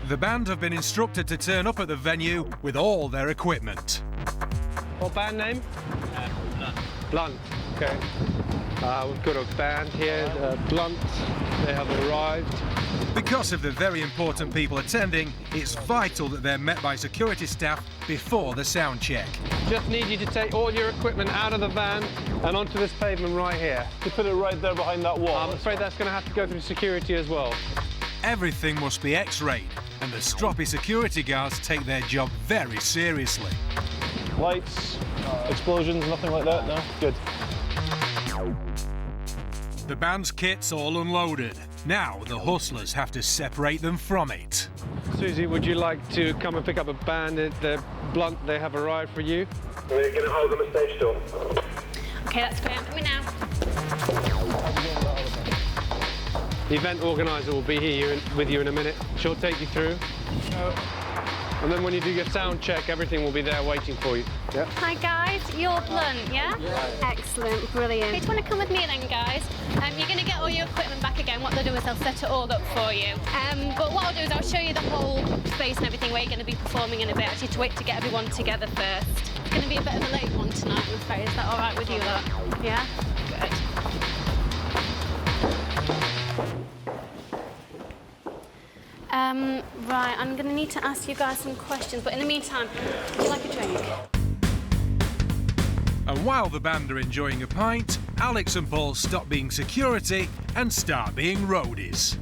The band have been instructed to turn up at the venue with all their equipment. What band name? Blunt. Okay. We've got a band here, Blunt. They have arrived. Because of the very important people attending, it's vital that they're met by security staff before the sound check. Just need you to take all your equipment out of the van and onto this pavement right here. To put it right there behind that wall. I'm afraid that's going to have to go through security as well. Everything must be X-rayed, and the stroppy security guards take their job very seriously. Lights, explosions, nothing like that, no? Good. The band's kit's all unloaded. Now the hustlers have to separate them from it. Susie, would you like to come and pick up a band? They're Blunt, they have arrived for you. We're going to hold them at stage door. Okay, that's great, I'm coming now. The event organiser will be here with you in a minute. She'll take you through. And then when you do your sound check, everything will be there waiting for you. Yeah. Hi guys, you're Blunt, yeah? Excellent, brilliant. Do you want to come with me then, guys? You're going to get all your equipment back again. What they'll do is they'll set it all up for you. But what I'll do is I'll show you the whole space and everything where you're going to be performing in a bit. I need to wait to get everyone together first. It's going to be a bit of a late one tonight, I'm afraid. Is that all right with you, lot? Yeah? Good. Right, I'm going to need to ask you guys some questions, but in the meantime, would you like a drink? And while the band are enjoying a pint, Alex and Paul stop being security and start being roadies.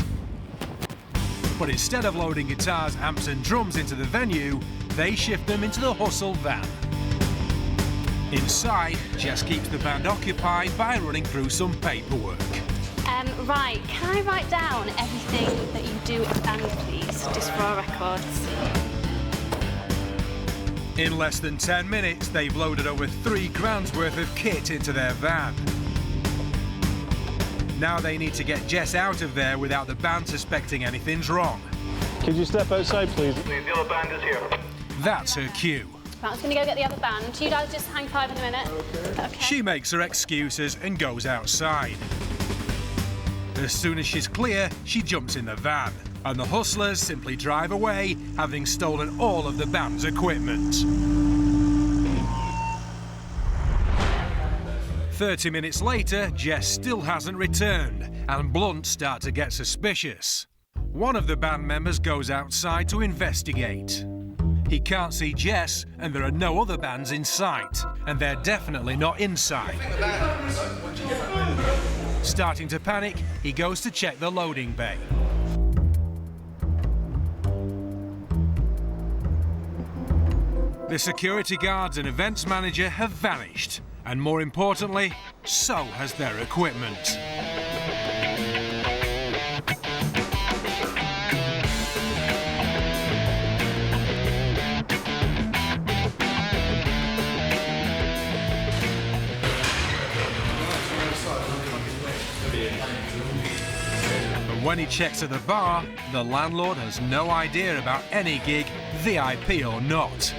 But instead of loading guitars, amps and drums into the venue, they shift them into the hustle van. Inside, Jess keeps the band occupied by running through some paperwork. Right, can I write down everything that you do at the band, please, just for our records? In less than 10 minutes, they've loaded over £3,000 worth of kit into their van. Now they need to get Jess out of there without the band suspecting anything's wrong. Could you step outside, please? The other band is here. That's her cue. Right, I was going to go get the other band. You guys just hang 5 in a minute. Okay. She makes her excuses and goes outside. As soon as she's clear, she jumps in the van. and the hustlers simply drive away, having stolen all of the band's equipment. 30 minutes later, Jess still hasn't returned, and Blunt start to get suspicious. One of the band members goes outside to investigate. He can't see Jess, and there are no other bands in sight, and they're definitely not inside. Starting to panic, he goes to check the loading bay. The security guards and events manager have vanished, and more importantly, so has their equipment. And when he checks at the bar, the landlord has no idea about any gig, VIP or not.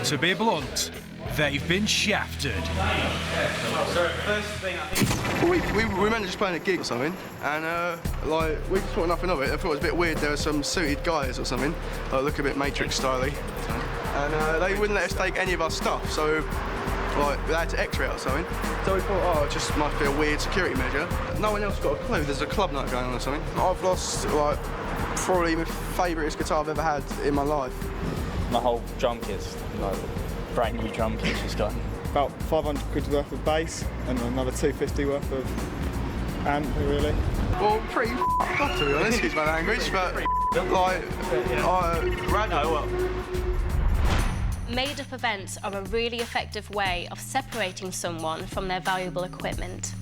To be blunt, they've been shafted. We managed just playing a gig or something, and we thought nothing of it. I thought it was a bit weird. There were some suited guys or something, look a bit Matrix-styly, and they wouldn't let us take any of our stuff. So, we had to X-ray it or something. So we thought, oh, it just might be a weird security measure. No one else got a clue. There's a club night going on or something. I've lost probably my favouriteest guitar I've ever had in my life. My whole drum kit's brand new drum kit just gone. About 500 quid worth of bass and another 250 worth of amp, really. Well, pretty f***ed to be honest, excuse my language, but Made-up events are a really effective way of separating someone from their valuable equipment.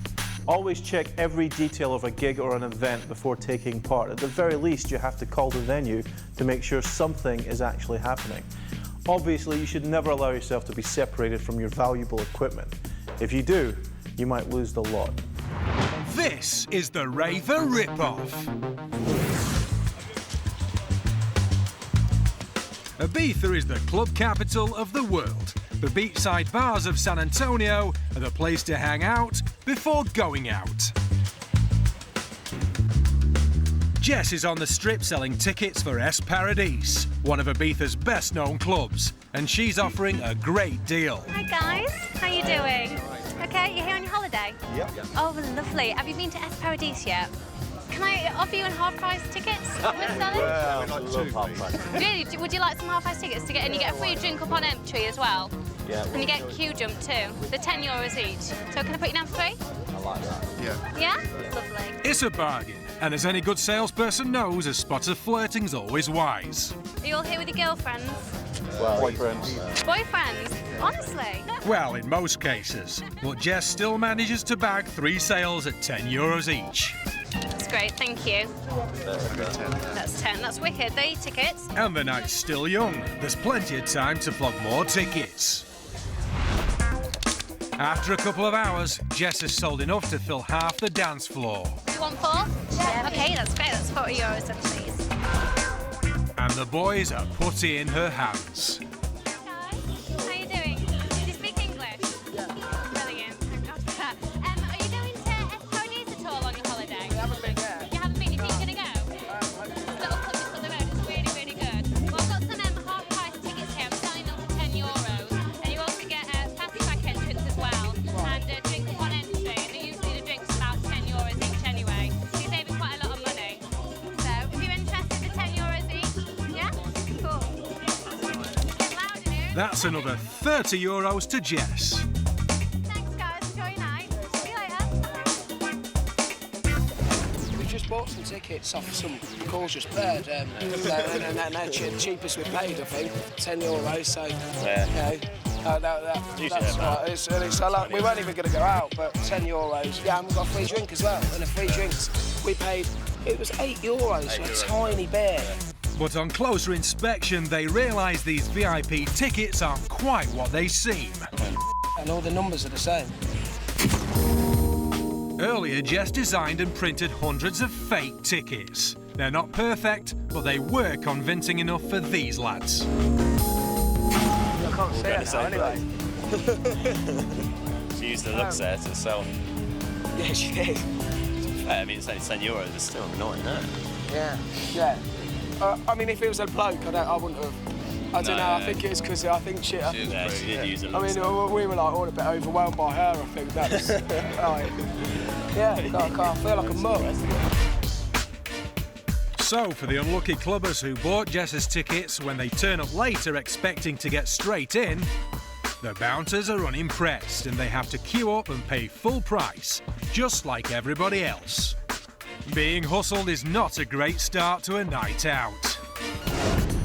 Always check every detail of a gig or an event before taking part. At the very least, you have to call the venue to make sure something is actually happening. Obviously, you should never allow yourself to be separated from your valuable equipment. If you do, you might lose the lot. This is the Raver Rip-Off. Ibiza is the club capital of the world. The beachside bars of San Antonio are the place to hang out before going out. Jess is on the strip selling tickets for Es Paradis, one of Ibiza's best-known clubs, and she's offering a great deal. Hi guys, how you doing? Okay, you're here on your holiday? Yep. Oh, lovely. Have you been to Es Paradis yet? Can I offer you half-price tickets? We're selling? Well, I love half-price. Really? Would you like some half-price tickets to get? And you get a free drink up on entry as well. Yeah. And you get queue jump too. They're €10 each. So can I put you down for 3? I like that. Yeah. Yeah? Lovely. It's a bargain, and as any good salesperson knows, a spot of flirting's always wise. Are you all here with your girlfriends? Well, boyfriends. Boyfriends? Honestly? Well, in most cases. But Jess still manages to bag 3 sales at €10 each. That's great, thank you. That's 10, that's wicked. They're your tickets. And the night's still young. There's plenty of time to flog more tickets. After a couple of hours, Jess has sold enough to fill half the dance floor. You want 4? Yeah. Okay, that's great. That's €40 then, please. And the boys are putty in her hands. How are you doing? Do you speak English? Yeah. Brilliant. Thank God for that. Are you going to Es Paradis at all on your holiday? We haven't been there. You haven't been? You think you're going to go? This little club just up the road. It's really, really good. Well, I've got some half-price tickets here. I'm selling them for €10. And you also get a fast-track entrance as well. And a drink upon entry. And usually the drink's about €10 each anyway. So you're saving quite a lot of money. So if you're interested, the €10 each. Yeah? Cool. Get loud in here. That's another €30 to Jess. Thanks, guys. Enjoy your night. See you later. We just bought some tickets off some cautious bird, and they're cheapest we paid, I think, €10. So, that's right. It's a lot. We weren't even going to go out, but €10. Yeah, and we got a free drink as well, and the free drinks we paid. It was €8 for a tiny beer. But on closer inspection, they realise these VIP tickets aren't quite what they seem. And all the numbers are the same. Earlier, Jess designed and printed hundreds of fake tickets. They're not perfect, but they were convincing enough for these lads. I can't see it now, anyway. She used the looks there to sell. Yeah, she did. Yeah, I mean, it's only €10, it's still annoying, isn't it? Yeah. I mean, if it was a bloke, I wouldn't have. I don't know. I think it's because I think shit. She did use a I lot. mean, we were like all a bit overwhelmed by her. I think that's. I feel like a mug. So, for the unlucky clubbers who bought Jess's tickets when they turn up later expecting to get straight in, the bouncers are unimpressed and they have to queue up and pay full price, just like everybody else. Being hustled is not a great start to a night out.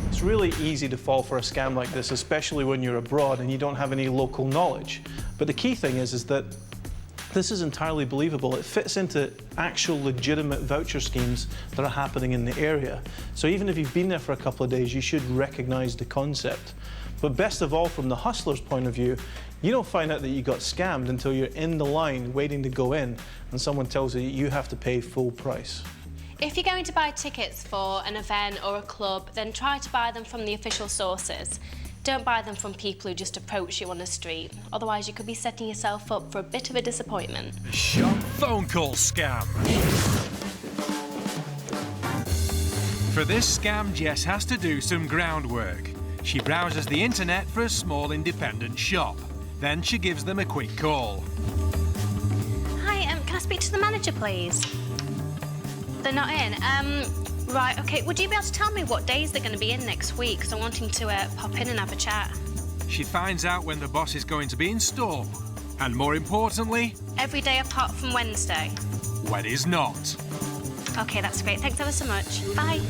It's really easy to fall for a scam like this, especially when you're abroad and you don't have any local knowledge. But the key thing is that this is entirely believable. It fits into actual legitimate voucher schemes that are happening in the area. So even if you've been there for a couple of days, you should recognise the concept. But best of all, from the hustler's point of view, you don't find out that you got scammed until you're in the line waiting to go in and someone tells you you have to pay full price. If you're going to buy tickets for an event or a club, then try to buy them from the official sources. Don't buy them from people who just approach you on the street. Otherwise, you could be setting yourself up for a bit of a disappointment. Shop phone call scam. For this scam, Jess has to do some groundwork. She browses the internet for a small independent shop. Then she gives them a quick call. Hi, can I speak to the manager, please? They're not in. Right, OK, would you be able to tell me what days they're going to be in next week? Because I'm wanting to pop in and have a chat. She finds out when the boss is going to be in store. And more importantly... every day apart from Wednesday. When he's not. OK, that's great. Thanks ever so much. Bye.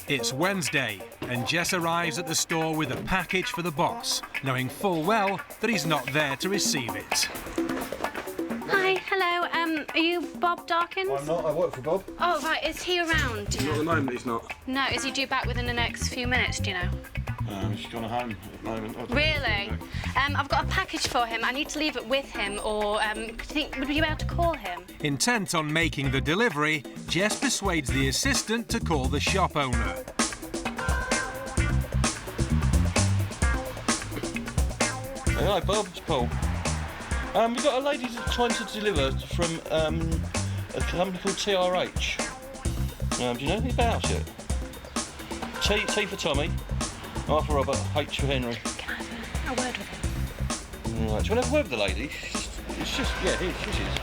It's Wednesday, and Jess arrives at the store with a package for the boss, knowing full well that he's not there to receive it. Hi, hello. Are you Bob Darkins? I'm not. I work for Bob. Oh, right. Is he around? Do you Not at know? the moment, he's not. No, is he due back within the next few minutes, do you know? She's gone home at the moment. I don't Really? know. I've got a package for him. I need to leave it with him, or do you think, would you be able to call him? Intent on making the delivery, Jess persuades the assistant to call the shop owner. Hi, Bob. It's Paul. We've got a lady trying to deliver from a company called TRH. Do you know anything about it? T for Tommy, R for Robert, H for Henry. Can I have a word with him? Right, do you want to have a word with the lady? It's just, yeah, here she is.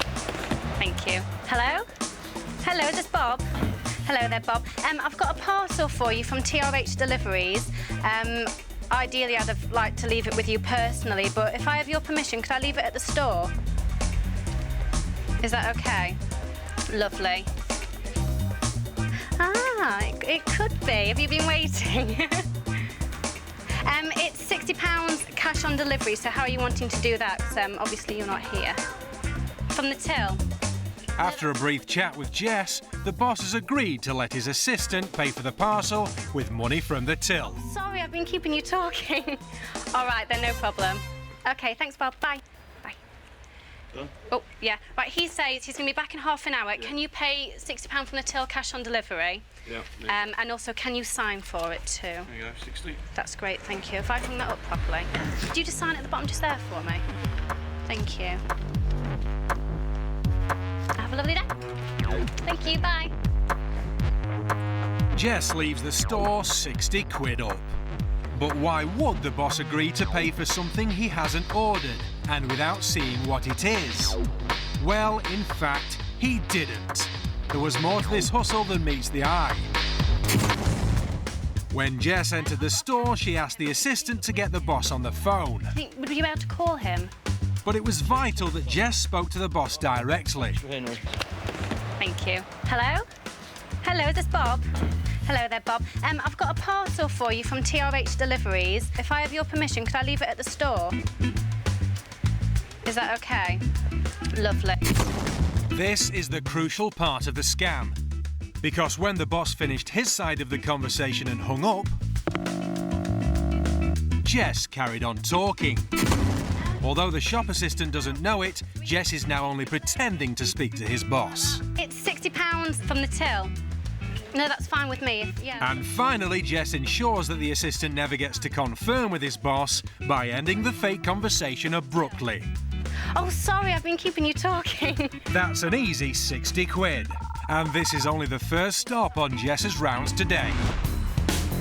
Thank you. Hello? Hello, is this Bob? Hello there, Bob. I've got a parcel for you from TRH Deliveries. Ideally, I'd have liked to leave it with you personally, but if I have your permission, could I leave it at the store? Is that okay? Lovely. Ah, it could be. Have you been waiting? It's £60 cash on delivery, so how are you wanting to do that? Because obviously you're not here. From the till. After a brief chat with Jess, the boss has agreed to let his assistant pay for the parcel with money from the till. Sorry, I've been keeping you talking. All right, then, no problem. OK, thanks, Bob. Bye. Bye. Done? Oh, yeah. Right, he says he's going to be back in half an hour. Yeah. Can you pay £60 from the till cash on delivery? Yeah. And also, can you sign for it too? There you go, 60. That's great, thank you. If I hung that up properly. Could you just sign at the bottom just there for me? Thank you. Have a lovely day. Thank you, bye. Jess leaves the store 60 quid up. But why would the boss agree to pay for something he hasn't ordered and without seeing what it is? Well, in fact, he didn't. There was more to this hustle than meets the eye. When Jess entered the store, she asked the assistant to get the boss on the phone. Would you be able to call him? But it was vital that Jess spoke to the boss directly. Thank you. Hello? Hello, is this Bob? Hello there, Bob. I've got a parcel for you from TRH Deliveries. If I have your permission, could I leave it at the store? Is that okay? Lovely. This is the crucial part of the scam. Because when the boss finished his side of the conversation and hung up, Jess carried on talking. Although the shop assistant doesn't know it, Jess is now only pretending to speak to his boss. It's £60 from the till. No, that's fine with me. Yeah. And finally, Jess ensures that the assistant never gets to confirm with his boss by ending the fake conversation abruptly. Oh, sorry, I've been keeping you talking. That's an easy 60 quid. And this is only the first stop on Jess's rounds today.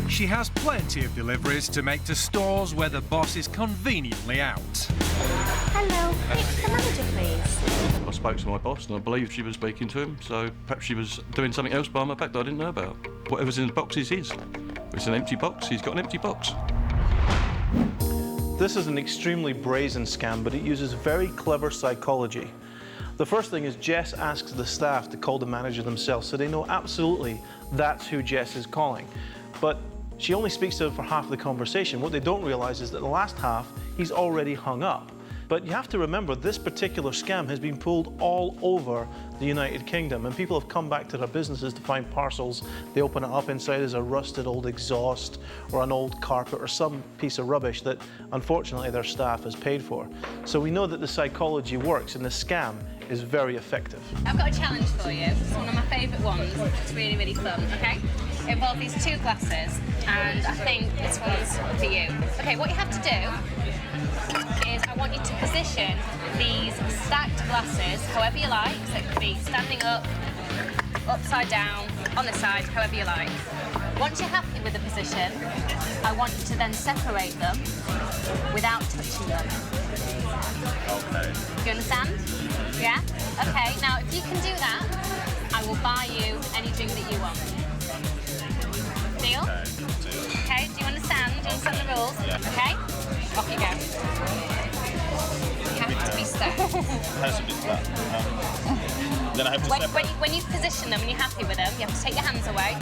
She has plenty of deliveries to make to stores where the boss is conveniently out. Hello, it's the manager, please. I spoke to my boss and I believe she was speaking to him, so perhaps she was doing something else behind my back that I didn't know about. Whatever's in the box is his. It's an empty box, he's got an empty box. This is an extremely brazen scam, but it uses very clever psychology. The first thing is Jess asks the staff to call the manager themselves, so they know absolutely that's who Jess is calling. But she only speaks to him for half the conversation. What they don't realise is that the last half, he's already hung up. But you have to remember, this particular scam has been pulled all over the United Kingdom, and people have come back to their businesses to find parcels. They open it up, inside is a rusted old exhaust or an old carpet or some piece of rubbish that unfortunately their staff has paid for. So we know that the psychology works and the scam is very effective. I've got a challenge for you. It's one of my favourite ones. It's really, really fun, okay? It involves these two glasses, and I think this one's for you. Okay, what you have to do is I want you to position these stacked glasses however you like. So it could be standing up, upside down, on the side, however you like. Once you're happy with the position, I want you to then separate them without touching them. Okay. Do you understand? Yeah? Okay, now if you can do that, I will buy you any drink that you want. Deal? Okay, do you understand? Do you understand the rules? Yeah. Okay? Off you go. You have to be stuck. Has to be stuck. Then I have to separate. When you position them and you're happy with them, you have to take your hands away.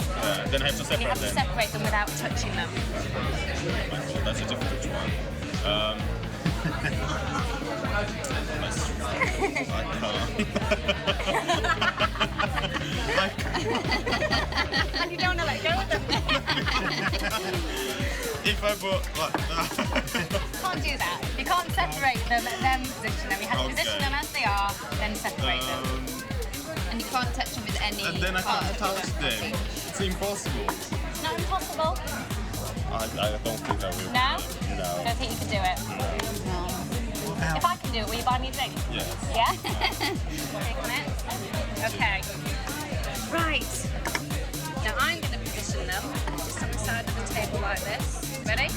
Then I have to separate and you have to them. separate them without touching them. Oh, that's a difficult one. I can't. You don't want to let go of them. If I put You can't do that. You can't separate them and then position them. You have to position them as they are, then separate them. And you can't touch them with any and then I part can't of touch your them. body. It's impossible. It's not impossible. I don't think I will. No? No. Don't think you can do it? No. If I can do it, will you buy me a drink? Yes. Yeah? Take a minute. Okay. Right. Now I'm going to position them just on the side of the table like this. Ready?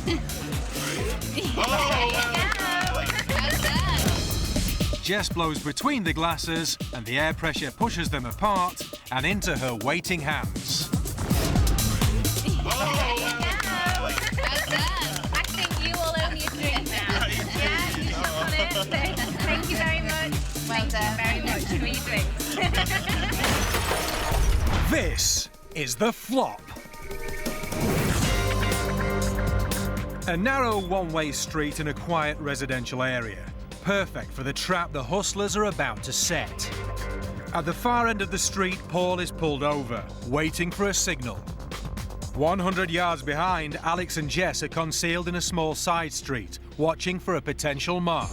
There you go. Well done. Jess blows between the glasses and the air pressure pushes them apart and into her waiting hands. I think you all owe me a drink now. Yeah, you shot on it. Thank you very much. Thank you very much for your drinks. This is the flop. A narrow one-way street in a quiet residential area. Perfect for the trap the hustlers are about to set. At the far end of the street, Paul is pulled over, waiting for a signal. 100 yards behind, Alex and Jess are concealed in a small side street, watching for a potential mark.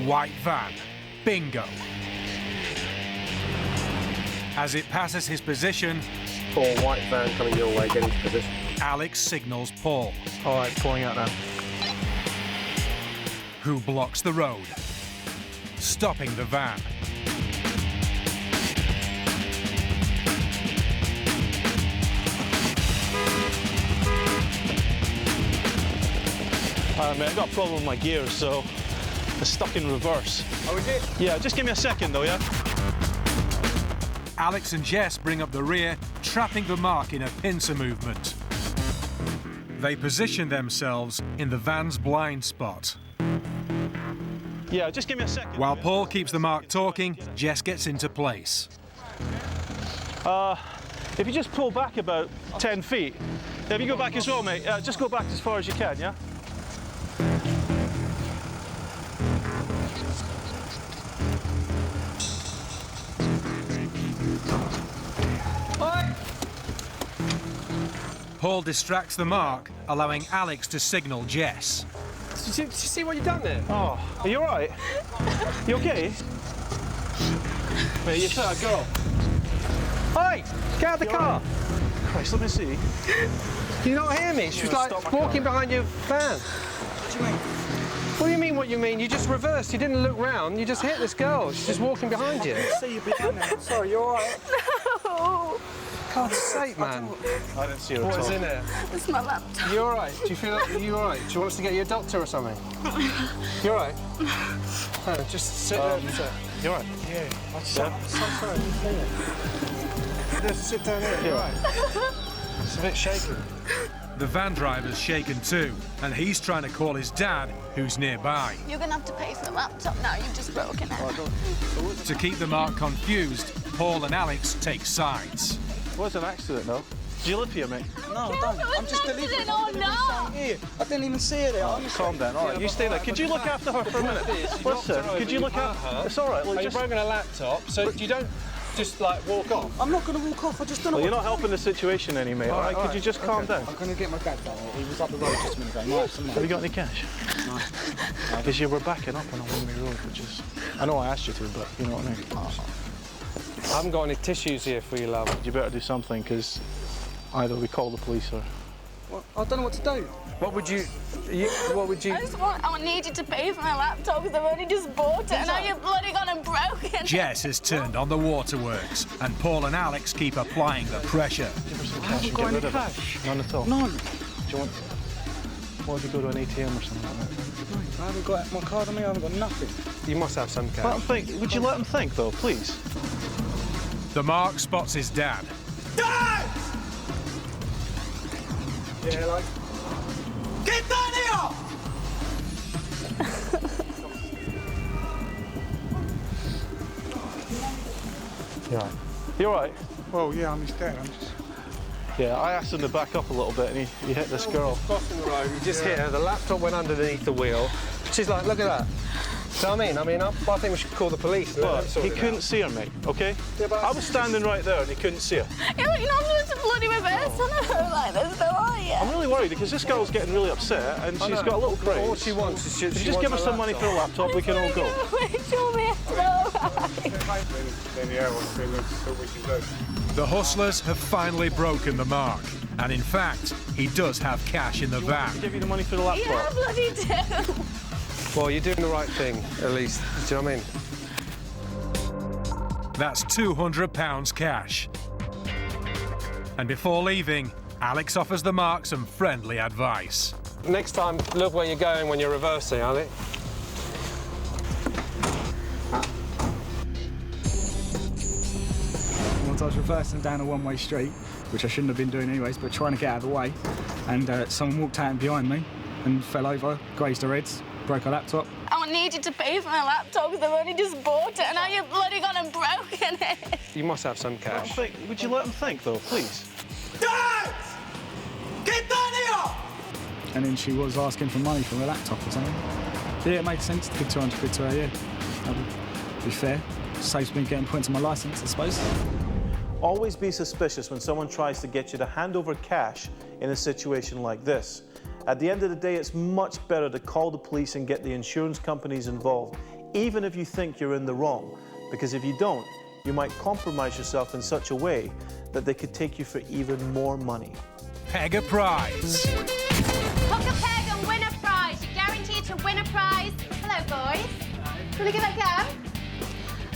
White van. Bingo. As it passes his position, Paul, white van coming your way, get into position. Alex signals Paul. All right, pulling out now. Who blocks the road, stopping the van. Mate, I've got a problem with my gears, so they're stuck in reverse. Oh, is it? Yeah, just give me a second though, yeah? Alex and Jess bring up the rear, trapping the mark in a pincer movement. They position themselves in the van's blind spot. Yeah, just give me a second. While Paul keeps the mark talking, Jess gets into place. If you just pull back about 10 feet, if you go back as well, mate, just go back as far as you can, yeah? Paul distracts the mark, allowing Alex to signal Jess. Did you see what you've done there? Oh, are you all right? You okay? Mate, you're a girl. Hey, get out of the car. Christ, let me see. Do you not hear me? She was like walking behind your van. What do you mean? What do you mean, what you mean? You just reversed, you didn't look round, you just hit this girl. She's just walking behind you. I see you behind there. Sorry, you all right? No. God's sake, man. I didn't see her What at is all. in there? It's my laptop. You all right? Do you feel like you all right? Do you want us to get you a doctor or something? You all right? No, just sit down. You all right? Yeah. I'm so sorry. Just sit down here. You all right? It's a bit shaky. The van driver's shaken too, and he's trying to call his dad, who's nearby. You're going to have to pay for the laptop now. You've just broken it. To keep the mark confused, Paul and Alex take sides. It was an accident, though. Do you live here, mate? No, I don't. I'm just delivering. Oh, no. Here. I didn't even see her there. Calm down. All right, you stay there. Could you look after her for a minute? Listen, could you look after her? It's all right. Look, You've broken a laptop, so you don't just, like, walk off. I'm not going to walk off. I just don't know. Well, you're not helping the situation any, mate. All right, could you just calm down? I'm going to get my dad down. He was up the road just a minute ago. Have you got any cash? No. Because you were backing up on a one-way road, which is... I know I asked you to, but you know what I mean. I haven't got any tissues here for you, love. You better do something, because either we call the police or... Well, I don't know what to do. What would you... I need you to pay for my laptop because I've only just bought it and now you've bloody gone and broken it. Jess has turned on the waterworks, and Paul and Alex keep applying the pressure. Give her some cash and get rid of it. None at all? None. Do you want... What if you go to an ATM or something like that? No, I haven't got my card on me. I haven't got nothing. You must have some cash. Let him think. Would you let him think, though, please? The mark spots his dad. Dad! Yeah, like... Get down here! You all right? You all right? Well, yeah, I'm his dad. I'm just... Yeah, I asked him to back up a little bit, and he hit this girl. Crossing the road, you just hit her. The laptop went underneath the wheel. She's like, look at that. Do you know what I mean? I think we should call the police. But he couldn't see her, mate, OK? Yeah, but I was standing right there, and he couldn't see her. You're not supposed to bloody reverse on her like this, though, are you? I'm really worried, because this girl's getting really upset, and she's got a little craze. All she wants is... If you just give her some money for a laptop, we can all go. The hustlers have finally broken the mark, and in fact, he does have cash in the van. I'll give you the money for the laptop. Yeah, bloody do. Well, you're doing the right thing, at least. Do you know what I mean? That's £200 cash. And before leaving, Alex offers the mark some friendly advice. Next time, look where you're going when you're reversing, Ali. Once I was reversing down a one-way street, which I shouldn't have been doing anyways, but trying to get out of the way, and someone walked out behind me and fell over, grazed her heads, broke her laptop. I need you to pay for my laptop because I've only just bought it and now you've bloody gone and broken it. You must have some cash. Would you let him think, though, please? Dad! Get down here! And then she was asking for money for her laptop or something. Yeah, it made sense to give 200 quid to her, yeah. That would be fair. Saves me getting points on my licence, I suppose. Always be suspicious when someone tries to get you to hand over cash in a situation like this. At the end of the day, it's much better to call the police and get the insurance companies involved, even if you think you're in the wrong. Because if you don't, you might compromise yourself in such a way that they could take you for even more money. Peg a prize. Hook a peg and win a prize. You're guaranteed to win a prize. Hello, boys. Want to give that a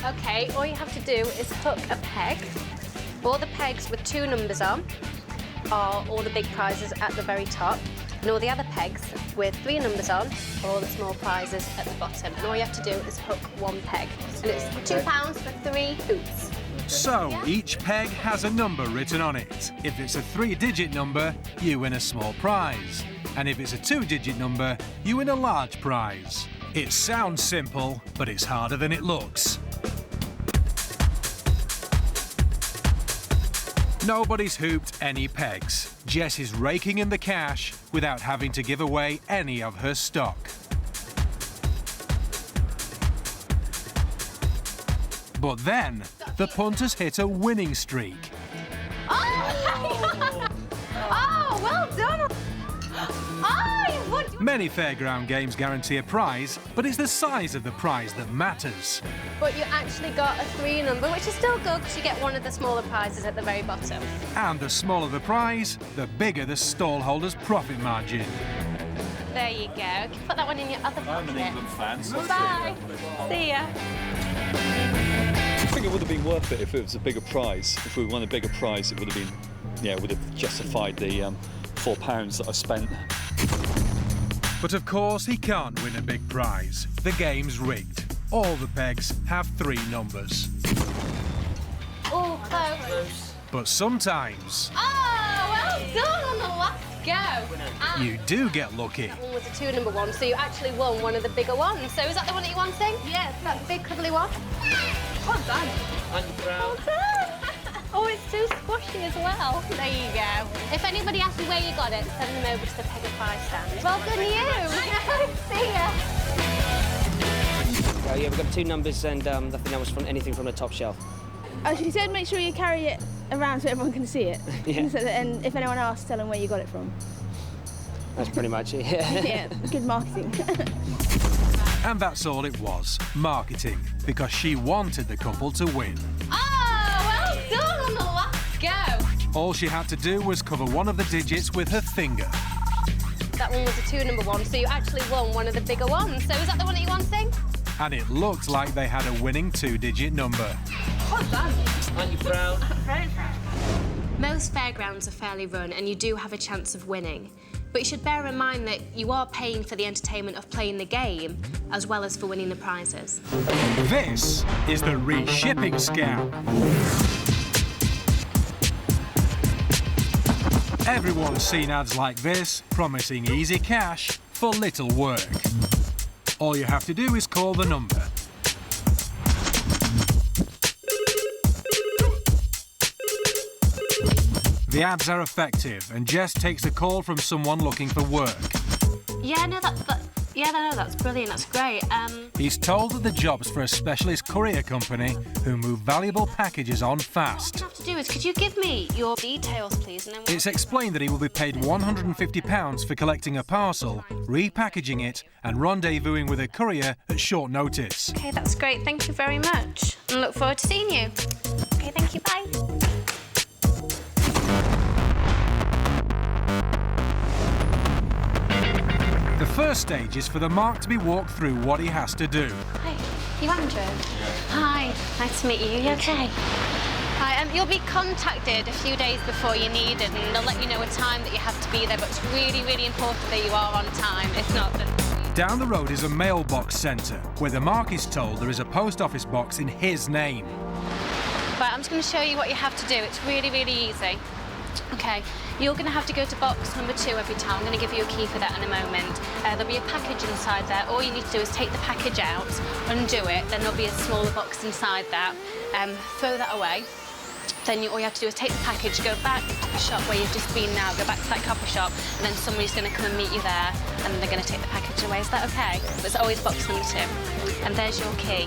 go? OK, all you have to do is hook a peg. All the pegs with 2 numbers on are all the big prizes at the very top. And all the other pegs with 3 numbers on are all the small prizes at the bottom. And all you have to do is hook 1 peg. And it's £2 for 3 hoops. So, each peg has a number written on it. If it's a 3-digit number, you win a small prize. And if it's a 2-digit number, you win a large prize. It sounds simple, but it's harder than it looks. Nobody's hooped any pegs. Jess is raking in the cash without having to give away any of her stock. But then, the punters hit a winning streak. Oh, oh well done. Oh, what? Many fairground games guarantee a prize, but it's the size of the prize that matters. But you actually got a 3 number, which is still good because you get one of the smaller prizes at the very bottom. And the smaller the prize, the bigger the stallholder's profit margin. There you go. Put that one in your other pocket. I'm an England fan. So Bye. See ya. I think it would have been worth it if it was a bigger prize. If we won a bigger prize, it would have been, yeah, it would have justified the £4 that I spent. But of course, he can't win a big prize. The game's rigged. All the pegs have 3 numbers. Oh, close. But sometimes Oh, well done on the last go. And you do get lucky. that one was a 2 number one, so you actually won one of the bigger ones. So is that the one that you wanting? Yeah, that big cuddly one. Well done. Well done. Oh, it's too squashy as well. There you go. If anybody asks you where you got it, send them over to the Peg and Pie stand. Well done, you. See ya. Yeah, we've got 2 numbers and nothing else from anything from the top shelf. Oh, she said make sure you carry it around so everyone can see it. Yeah. So that, and if anyone asks, tell them where you got it from. That's pretty much it. Yeah, good marketing. And that's all it was, marketing, because she wanted the couple to win. Oh, well done on the last go. All she had to do was cover one of the digits with her finger. That one was a 2 number one, so you actually won one of the bigger ones. So is that the one that you wanting? And it looked like they had a winning 2-digit number. Well done. Aren't you proud? Very proud. Most fairgrounds are fairly run and you do have a chance of winning. But you should bear in mind that you are paying for the entertainment of playing the game as well as for winning the prizes. This is the reshipping scam. Everyone's seen ads like this, promising easy cash for little work. All you have to do is call the number. The ads are effective, and Jess takes a call from someone looking for work. Yeah, no, that's brilliant. That's great. He's told that the job's for a specialist courier company who move valuable packages on fast. What I have to do is, could you give me your details, please? And then It's explained that he will be paid £150 for collecting a parcel, repackaging it, and rendezvousing with a courier at short notice. Okay, that's great. Thank you very much. And look forward to seeing you. Okay, thank you. Bye. The first stage is for the mark to be walked through what he has to do. Hi, you Andrew? Hi, nice to meet you. You okay? Hi, you'll be contacted a few days before you need it, and they'll let you know a time that you have to be there, but it's really, really important that you are on time. If not, then... Down the road is a mailbox centre, where the mark is told there is a post office box in his name. Right, I'm just going to show you what you have to do. It's really, really easy. Okay, you're going to have to go to box number 2 every time. I'm going to give you a key for that in a moment. There'll be a package inside there. All you need to do is take the package out, undo it, then there'll be a smaller box inside that. Throw that away. Then all you have to do is take the package, go back to the shop where you've just been now, go back to that copper shop, and then somebody's going to come and meet you there, and they're going to take the package away. Is that okay? But it's always box number 2. And there's your key.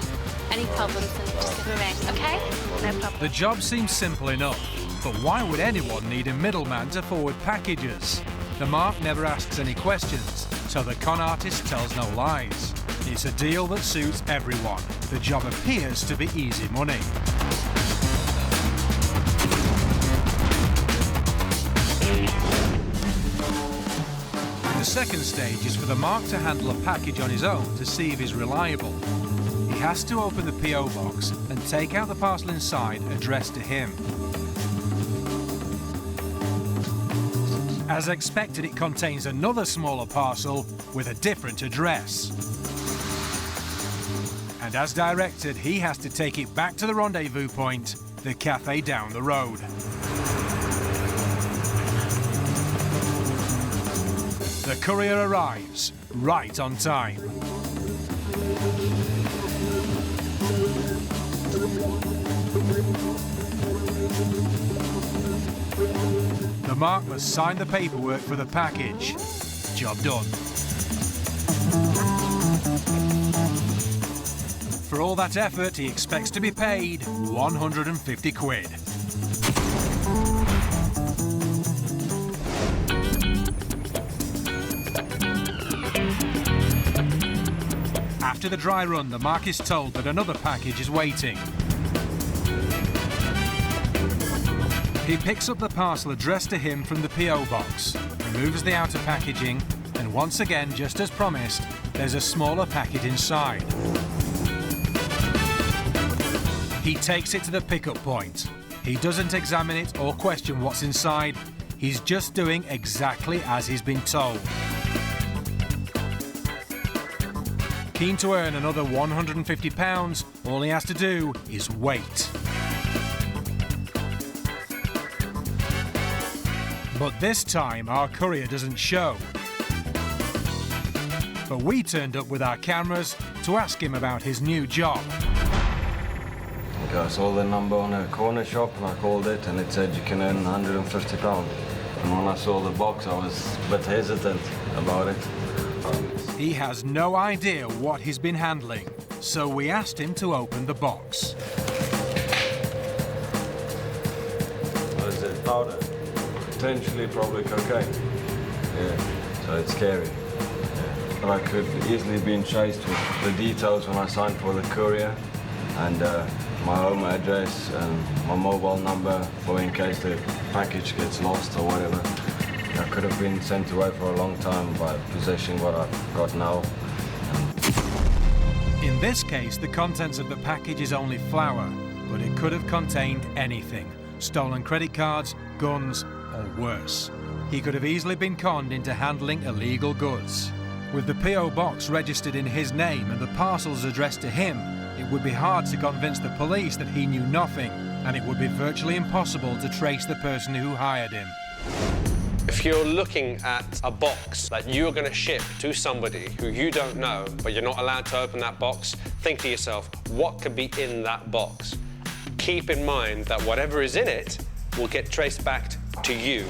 Any problems, then just give me a ring, okay? No problem. The job seems simple enough, but why would anyone need a middleman to forward packages? The mark never asks any questions, so the con artist tells no lies. It's a deal that suits everyone. The job appears to be easy money. The second stage is for the mark to handle a package on his own to see if he's reliable. He has to open the P.O. box and take out the parcel inside addressed to him. As expected, it contains another smaller parcel with a different address. And as directed, he has to take it back to the rendezvous point, the cafe down the road. The courier arrives right on time. The mark must sign the paperwork for the package. Job done. For all that effort, he expects to be paid 150 quid. After the dry run, the mark is told that another package is waiting. He picks up the parcel addressed to him from the PO box, removes the outer packaging, and once again, just as promised, there's a smaller packet inside. He takes it to the pickup point. He doesn't examine it or question what's inside. He's just doing exactly as he's been told. Keen to earn another £150, all he has to do is wait. But this time, our courier doesn't show. But we turned up with our cameras to ask him about his new job. I saw the number on a corner shop and I called it and it said you can earn £150. And when I saw the box, I was a bit hesitant about it. He has no idea what he's been handling, so we asked him to open the box. What is it? Powder? Potentially probably cocaine. Yeah, so it's scary. Yeah. But I could easily been chased with the details when I signed for the courier and my home address and my mobile number for in case the package gets lost or whatever. I could have been sent away for a long time by possessing what I've got now. In this case, the contents of the package is only flour, but it could have contained anything. Stolen credit cards, guns, or worse. He could have easily been conned into handling illegal goods. With the PO box registered in his name and the parcels addressed to him, it would be hard to convince the police that he knew nothing, and it would be virtually impossible to trace the person who hired him. If you're looking at a box that you're going to ship to somebody who you don't know, but you're not allowed to open that box, think to yourself, what could be in that box? Keep in mind that whatever is in it will get traced back to you.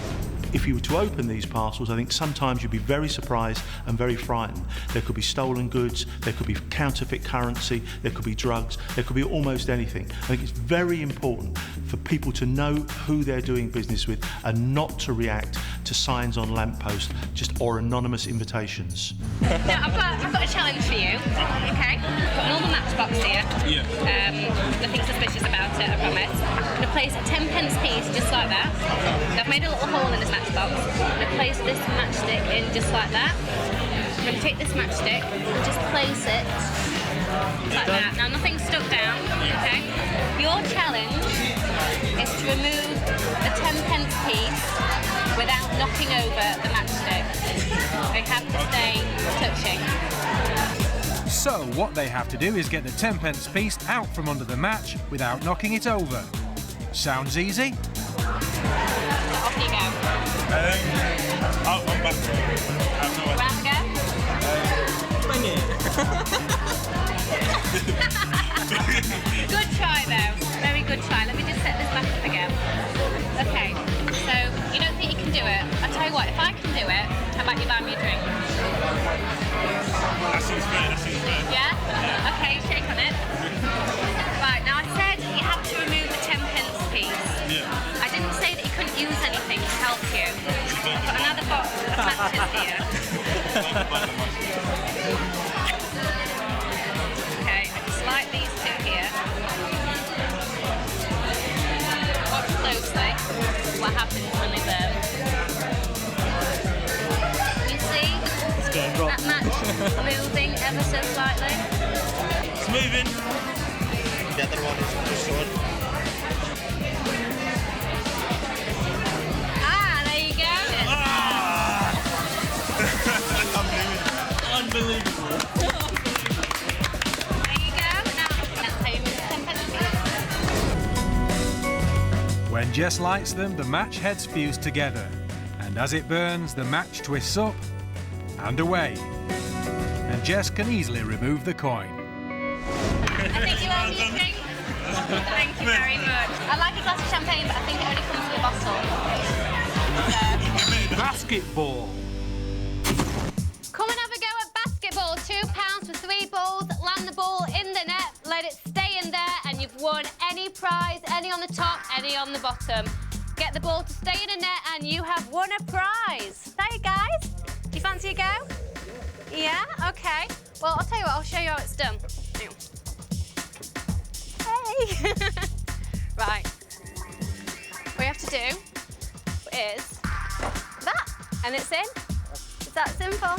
If you were to open these parcels, I think sometimes you'd be very surprised and very frightened. There could be stolen goods, there could be counterfeit currency, there could be drugs, there could be almost anything. I think it's very important for people to know who they're doing business with and not to react to signs on lampposts or anonymous invitations. Now, I've got a challenge for you, okay? I've got an old matchbox here. Yeah. Nothing suspicious about it, I promise. I'm going to place a 10p piece just like that. So I've made a little hole in this matchbox. I'm going to place this matchstick in just like that. I'm going to take this matchstick and just place it like that. Now, nothing's stuck down, okay? Your challenge is to remove the 10p piece without knocking over the matchstick. They have to stay touching. So what they have to do is get the 10p piece out from under the match without knocking it over. Sounds easy? Off you go. I'll come back. Round go. Bang it. Good try though. Very good try. Let me just set this back up again. Okay. So you don't think you can do it? I'll tell you what. If I can do it, how about you buy me a drink? That seems fair. That seems fair. Yeah. Okay. Shake on it. Right. Now I said you have to remove the 10p piece. Yeah. I didn't say that you couldn't use anything to help you. I've got another box of matches here. Okay, I just like these two here. Watch closely what happens when they burn. You see that match moving ever so slightly? It's moving. The other one is just short. Unbelievable. There you go. Now, that's how you move the 10p. When Jess lights them, the match heads fuse together. And as it burns, the match twists up and away. And Jess can easily remove the coin. I think you owe me a drink. Thank you very much. I'd like a glass of champagne, but I think it only comes in a bottle. Basketball. Come and have a go at basketball. £2 for 3 balls. Land the ball in the net. Let it stay in there, and you've won any prize, any on the top, any on the bottom. Get the ball to stay in a net, and you have won a prize. There you guys. Do you fancy a go? Yeah? OK. Well, I'll tell you what, I'll show you how it's done. Hang on. Hey! Right. What you have to do is that, and it's in. It's that simple.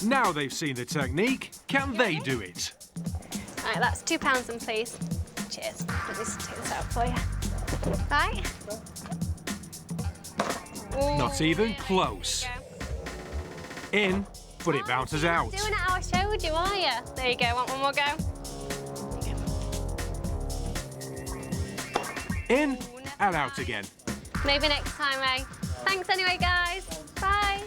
Now they've seen the technique, can they do it? Right, that's £2 then, please. Cheers. Let me just take this out for you. Right. Not even close. In, but it bounces out. Doing it how I showed you, are you? There you go. Want one more go? In and out again. Maybe next time, eh? Thanks anyway, guys. Bye.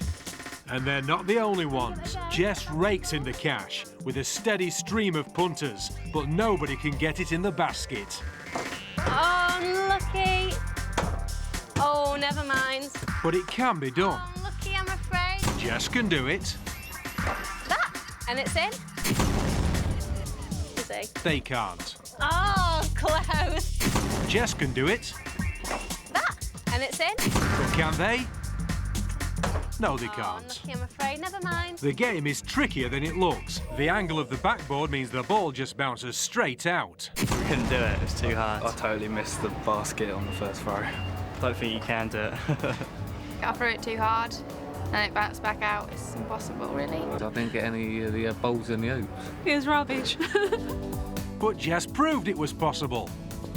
And they're not the only ones. Jess rakes in the cash with a steady stream of punters, but nobody can get it in the basket. Oh, unlucky. Oh, never mind. But it can be done. Unlucky, I'm afraid. Jess can do it. That, and it's in. You see? They can't. Oh, close. Jess can do it. That, and it's in. But can they? No, they Oh, can't. unlucky, I'm afraid. Never mind. The game is trickier than it looks. The angle of the backboard means the ball just bounces straight out. We couldn't do it, it's too hard. I totally missed the basket on the first throw. Don't think you can do it. I threw it too hard and it bounced back out. It's impossible, really. I didn't get any of the balls in the hoops. It was rubbish. But Jess proved it was possible.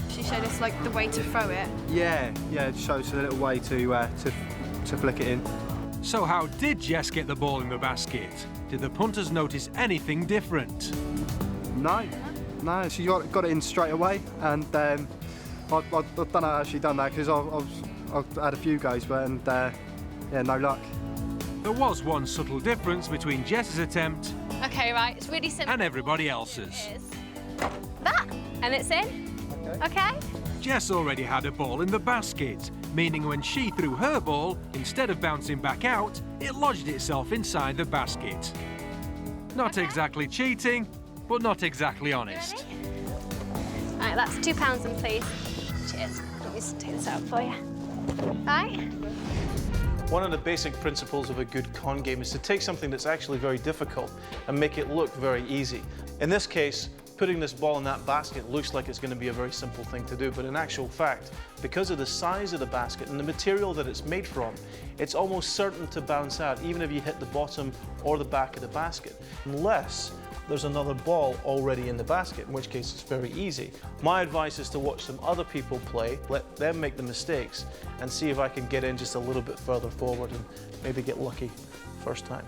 She showed us like the way to throw it. Yeah, it shows a little way to flick it in. So how did Jess get the ball in the basket? Did the punters notice anything different? No, she got it in straight away, and I don't know how she done that because I've had a few goes, but yeah, no luck. There was one subtle difference between Jess's attempt Okay, right. It's really simple. and everybody else's. That, and it's in. Okay. Jess already had a ball in the basket, meaning when she threw her ball, instead of bouncing back out, it lodged itself inside the basket. Not exactly cheating, but not exactly honest. Right, that's £2 then, please. Cheers. Let me just take this out for you. Right. One of the basic principles of a good con game is to take something that's actually very difficult and make it look very easy. In this case, putting this ball in that basket looks like it's going to be a very simple thing to do, but in actual fact, because of the size of the basket and the material that it's made from, it's almost certain to bounce out, even if you hit the bottom or the back of the basket, unless there's another ball already in the basket, in which case it's very easy. My advice is to watch some other people play, let them make the mistakes, and see if I can get in just a little bit further forward and maybe get lucky first time.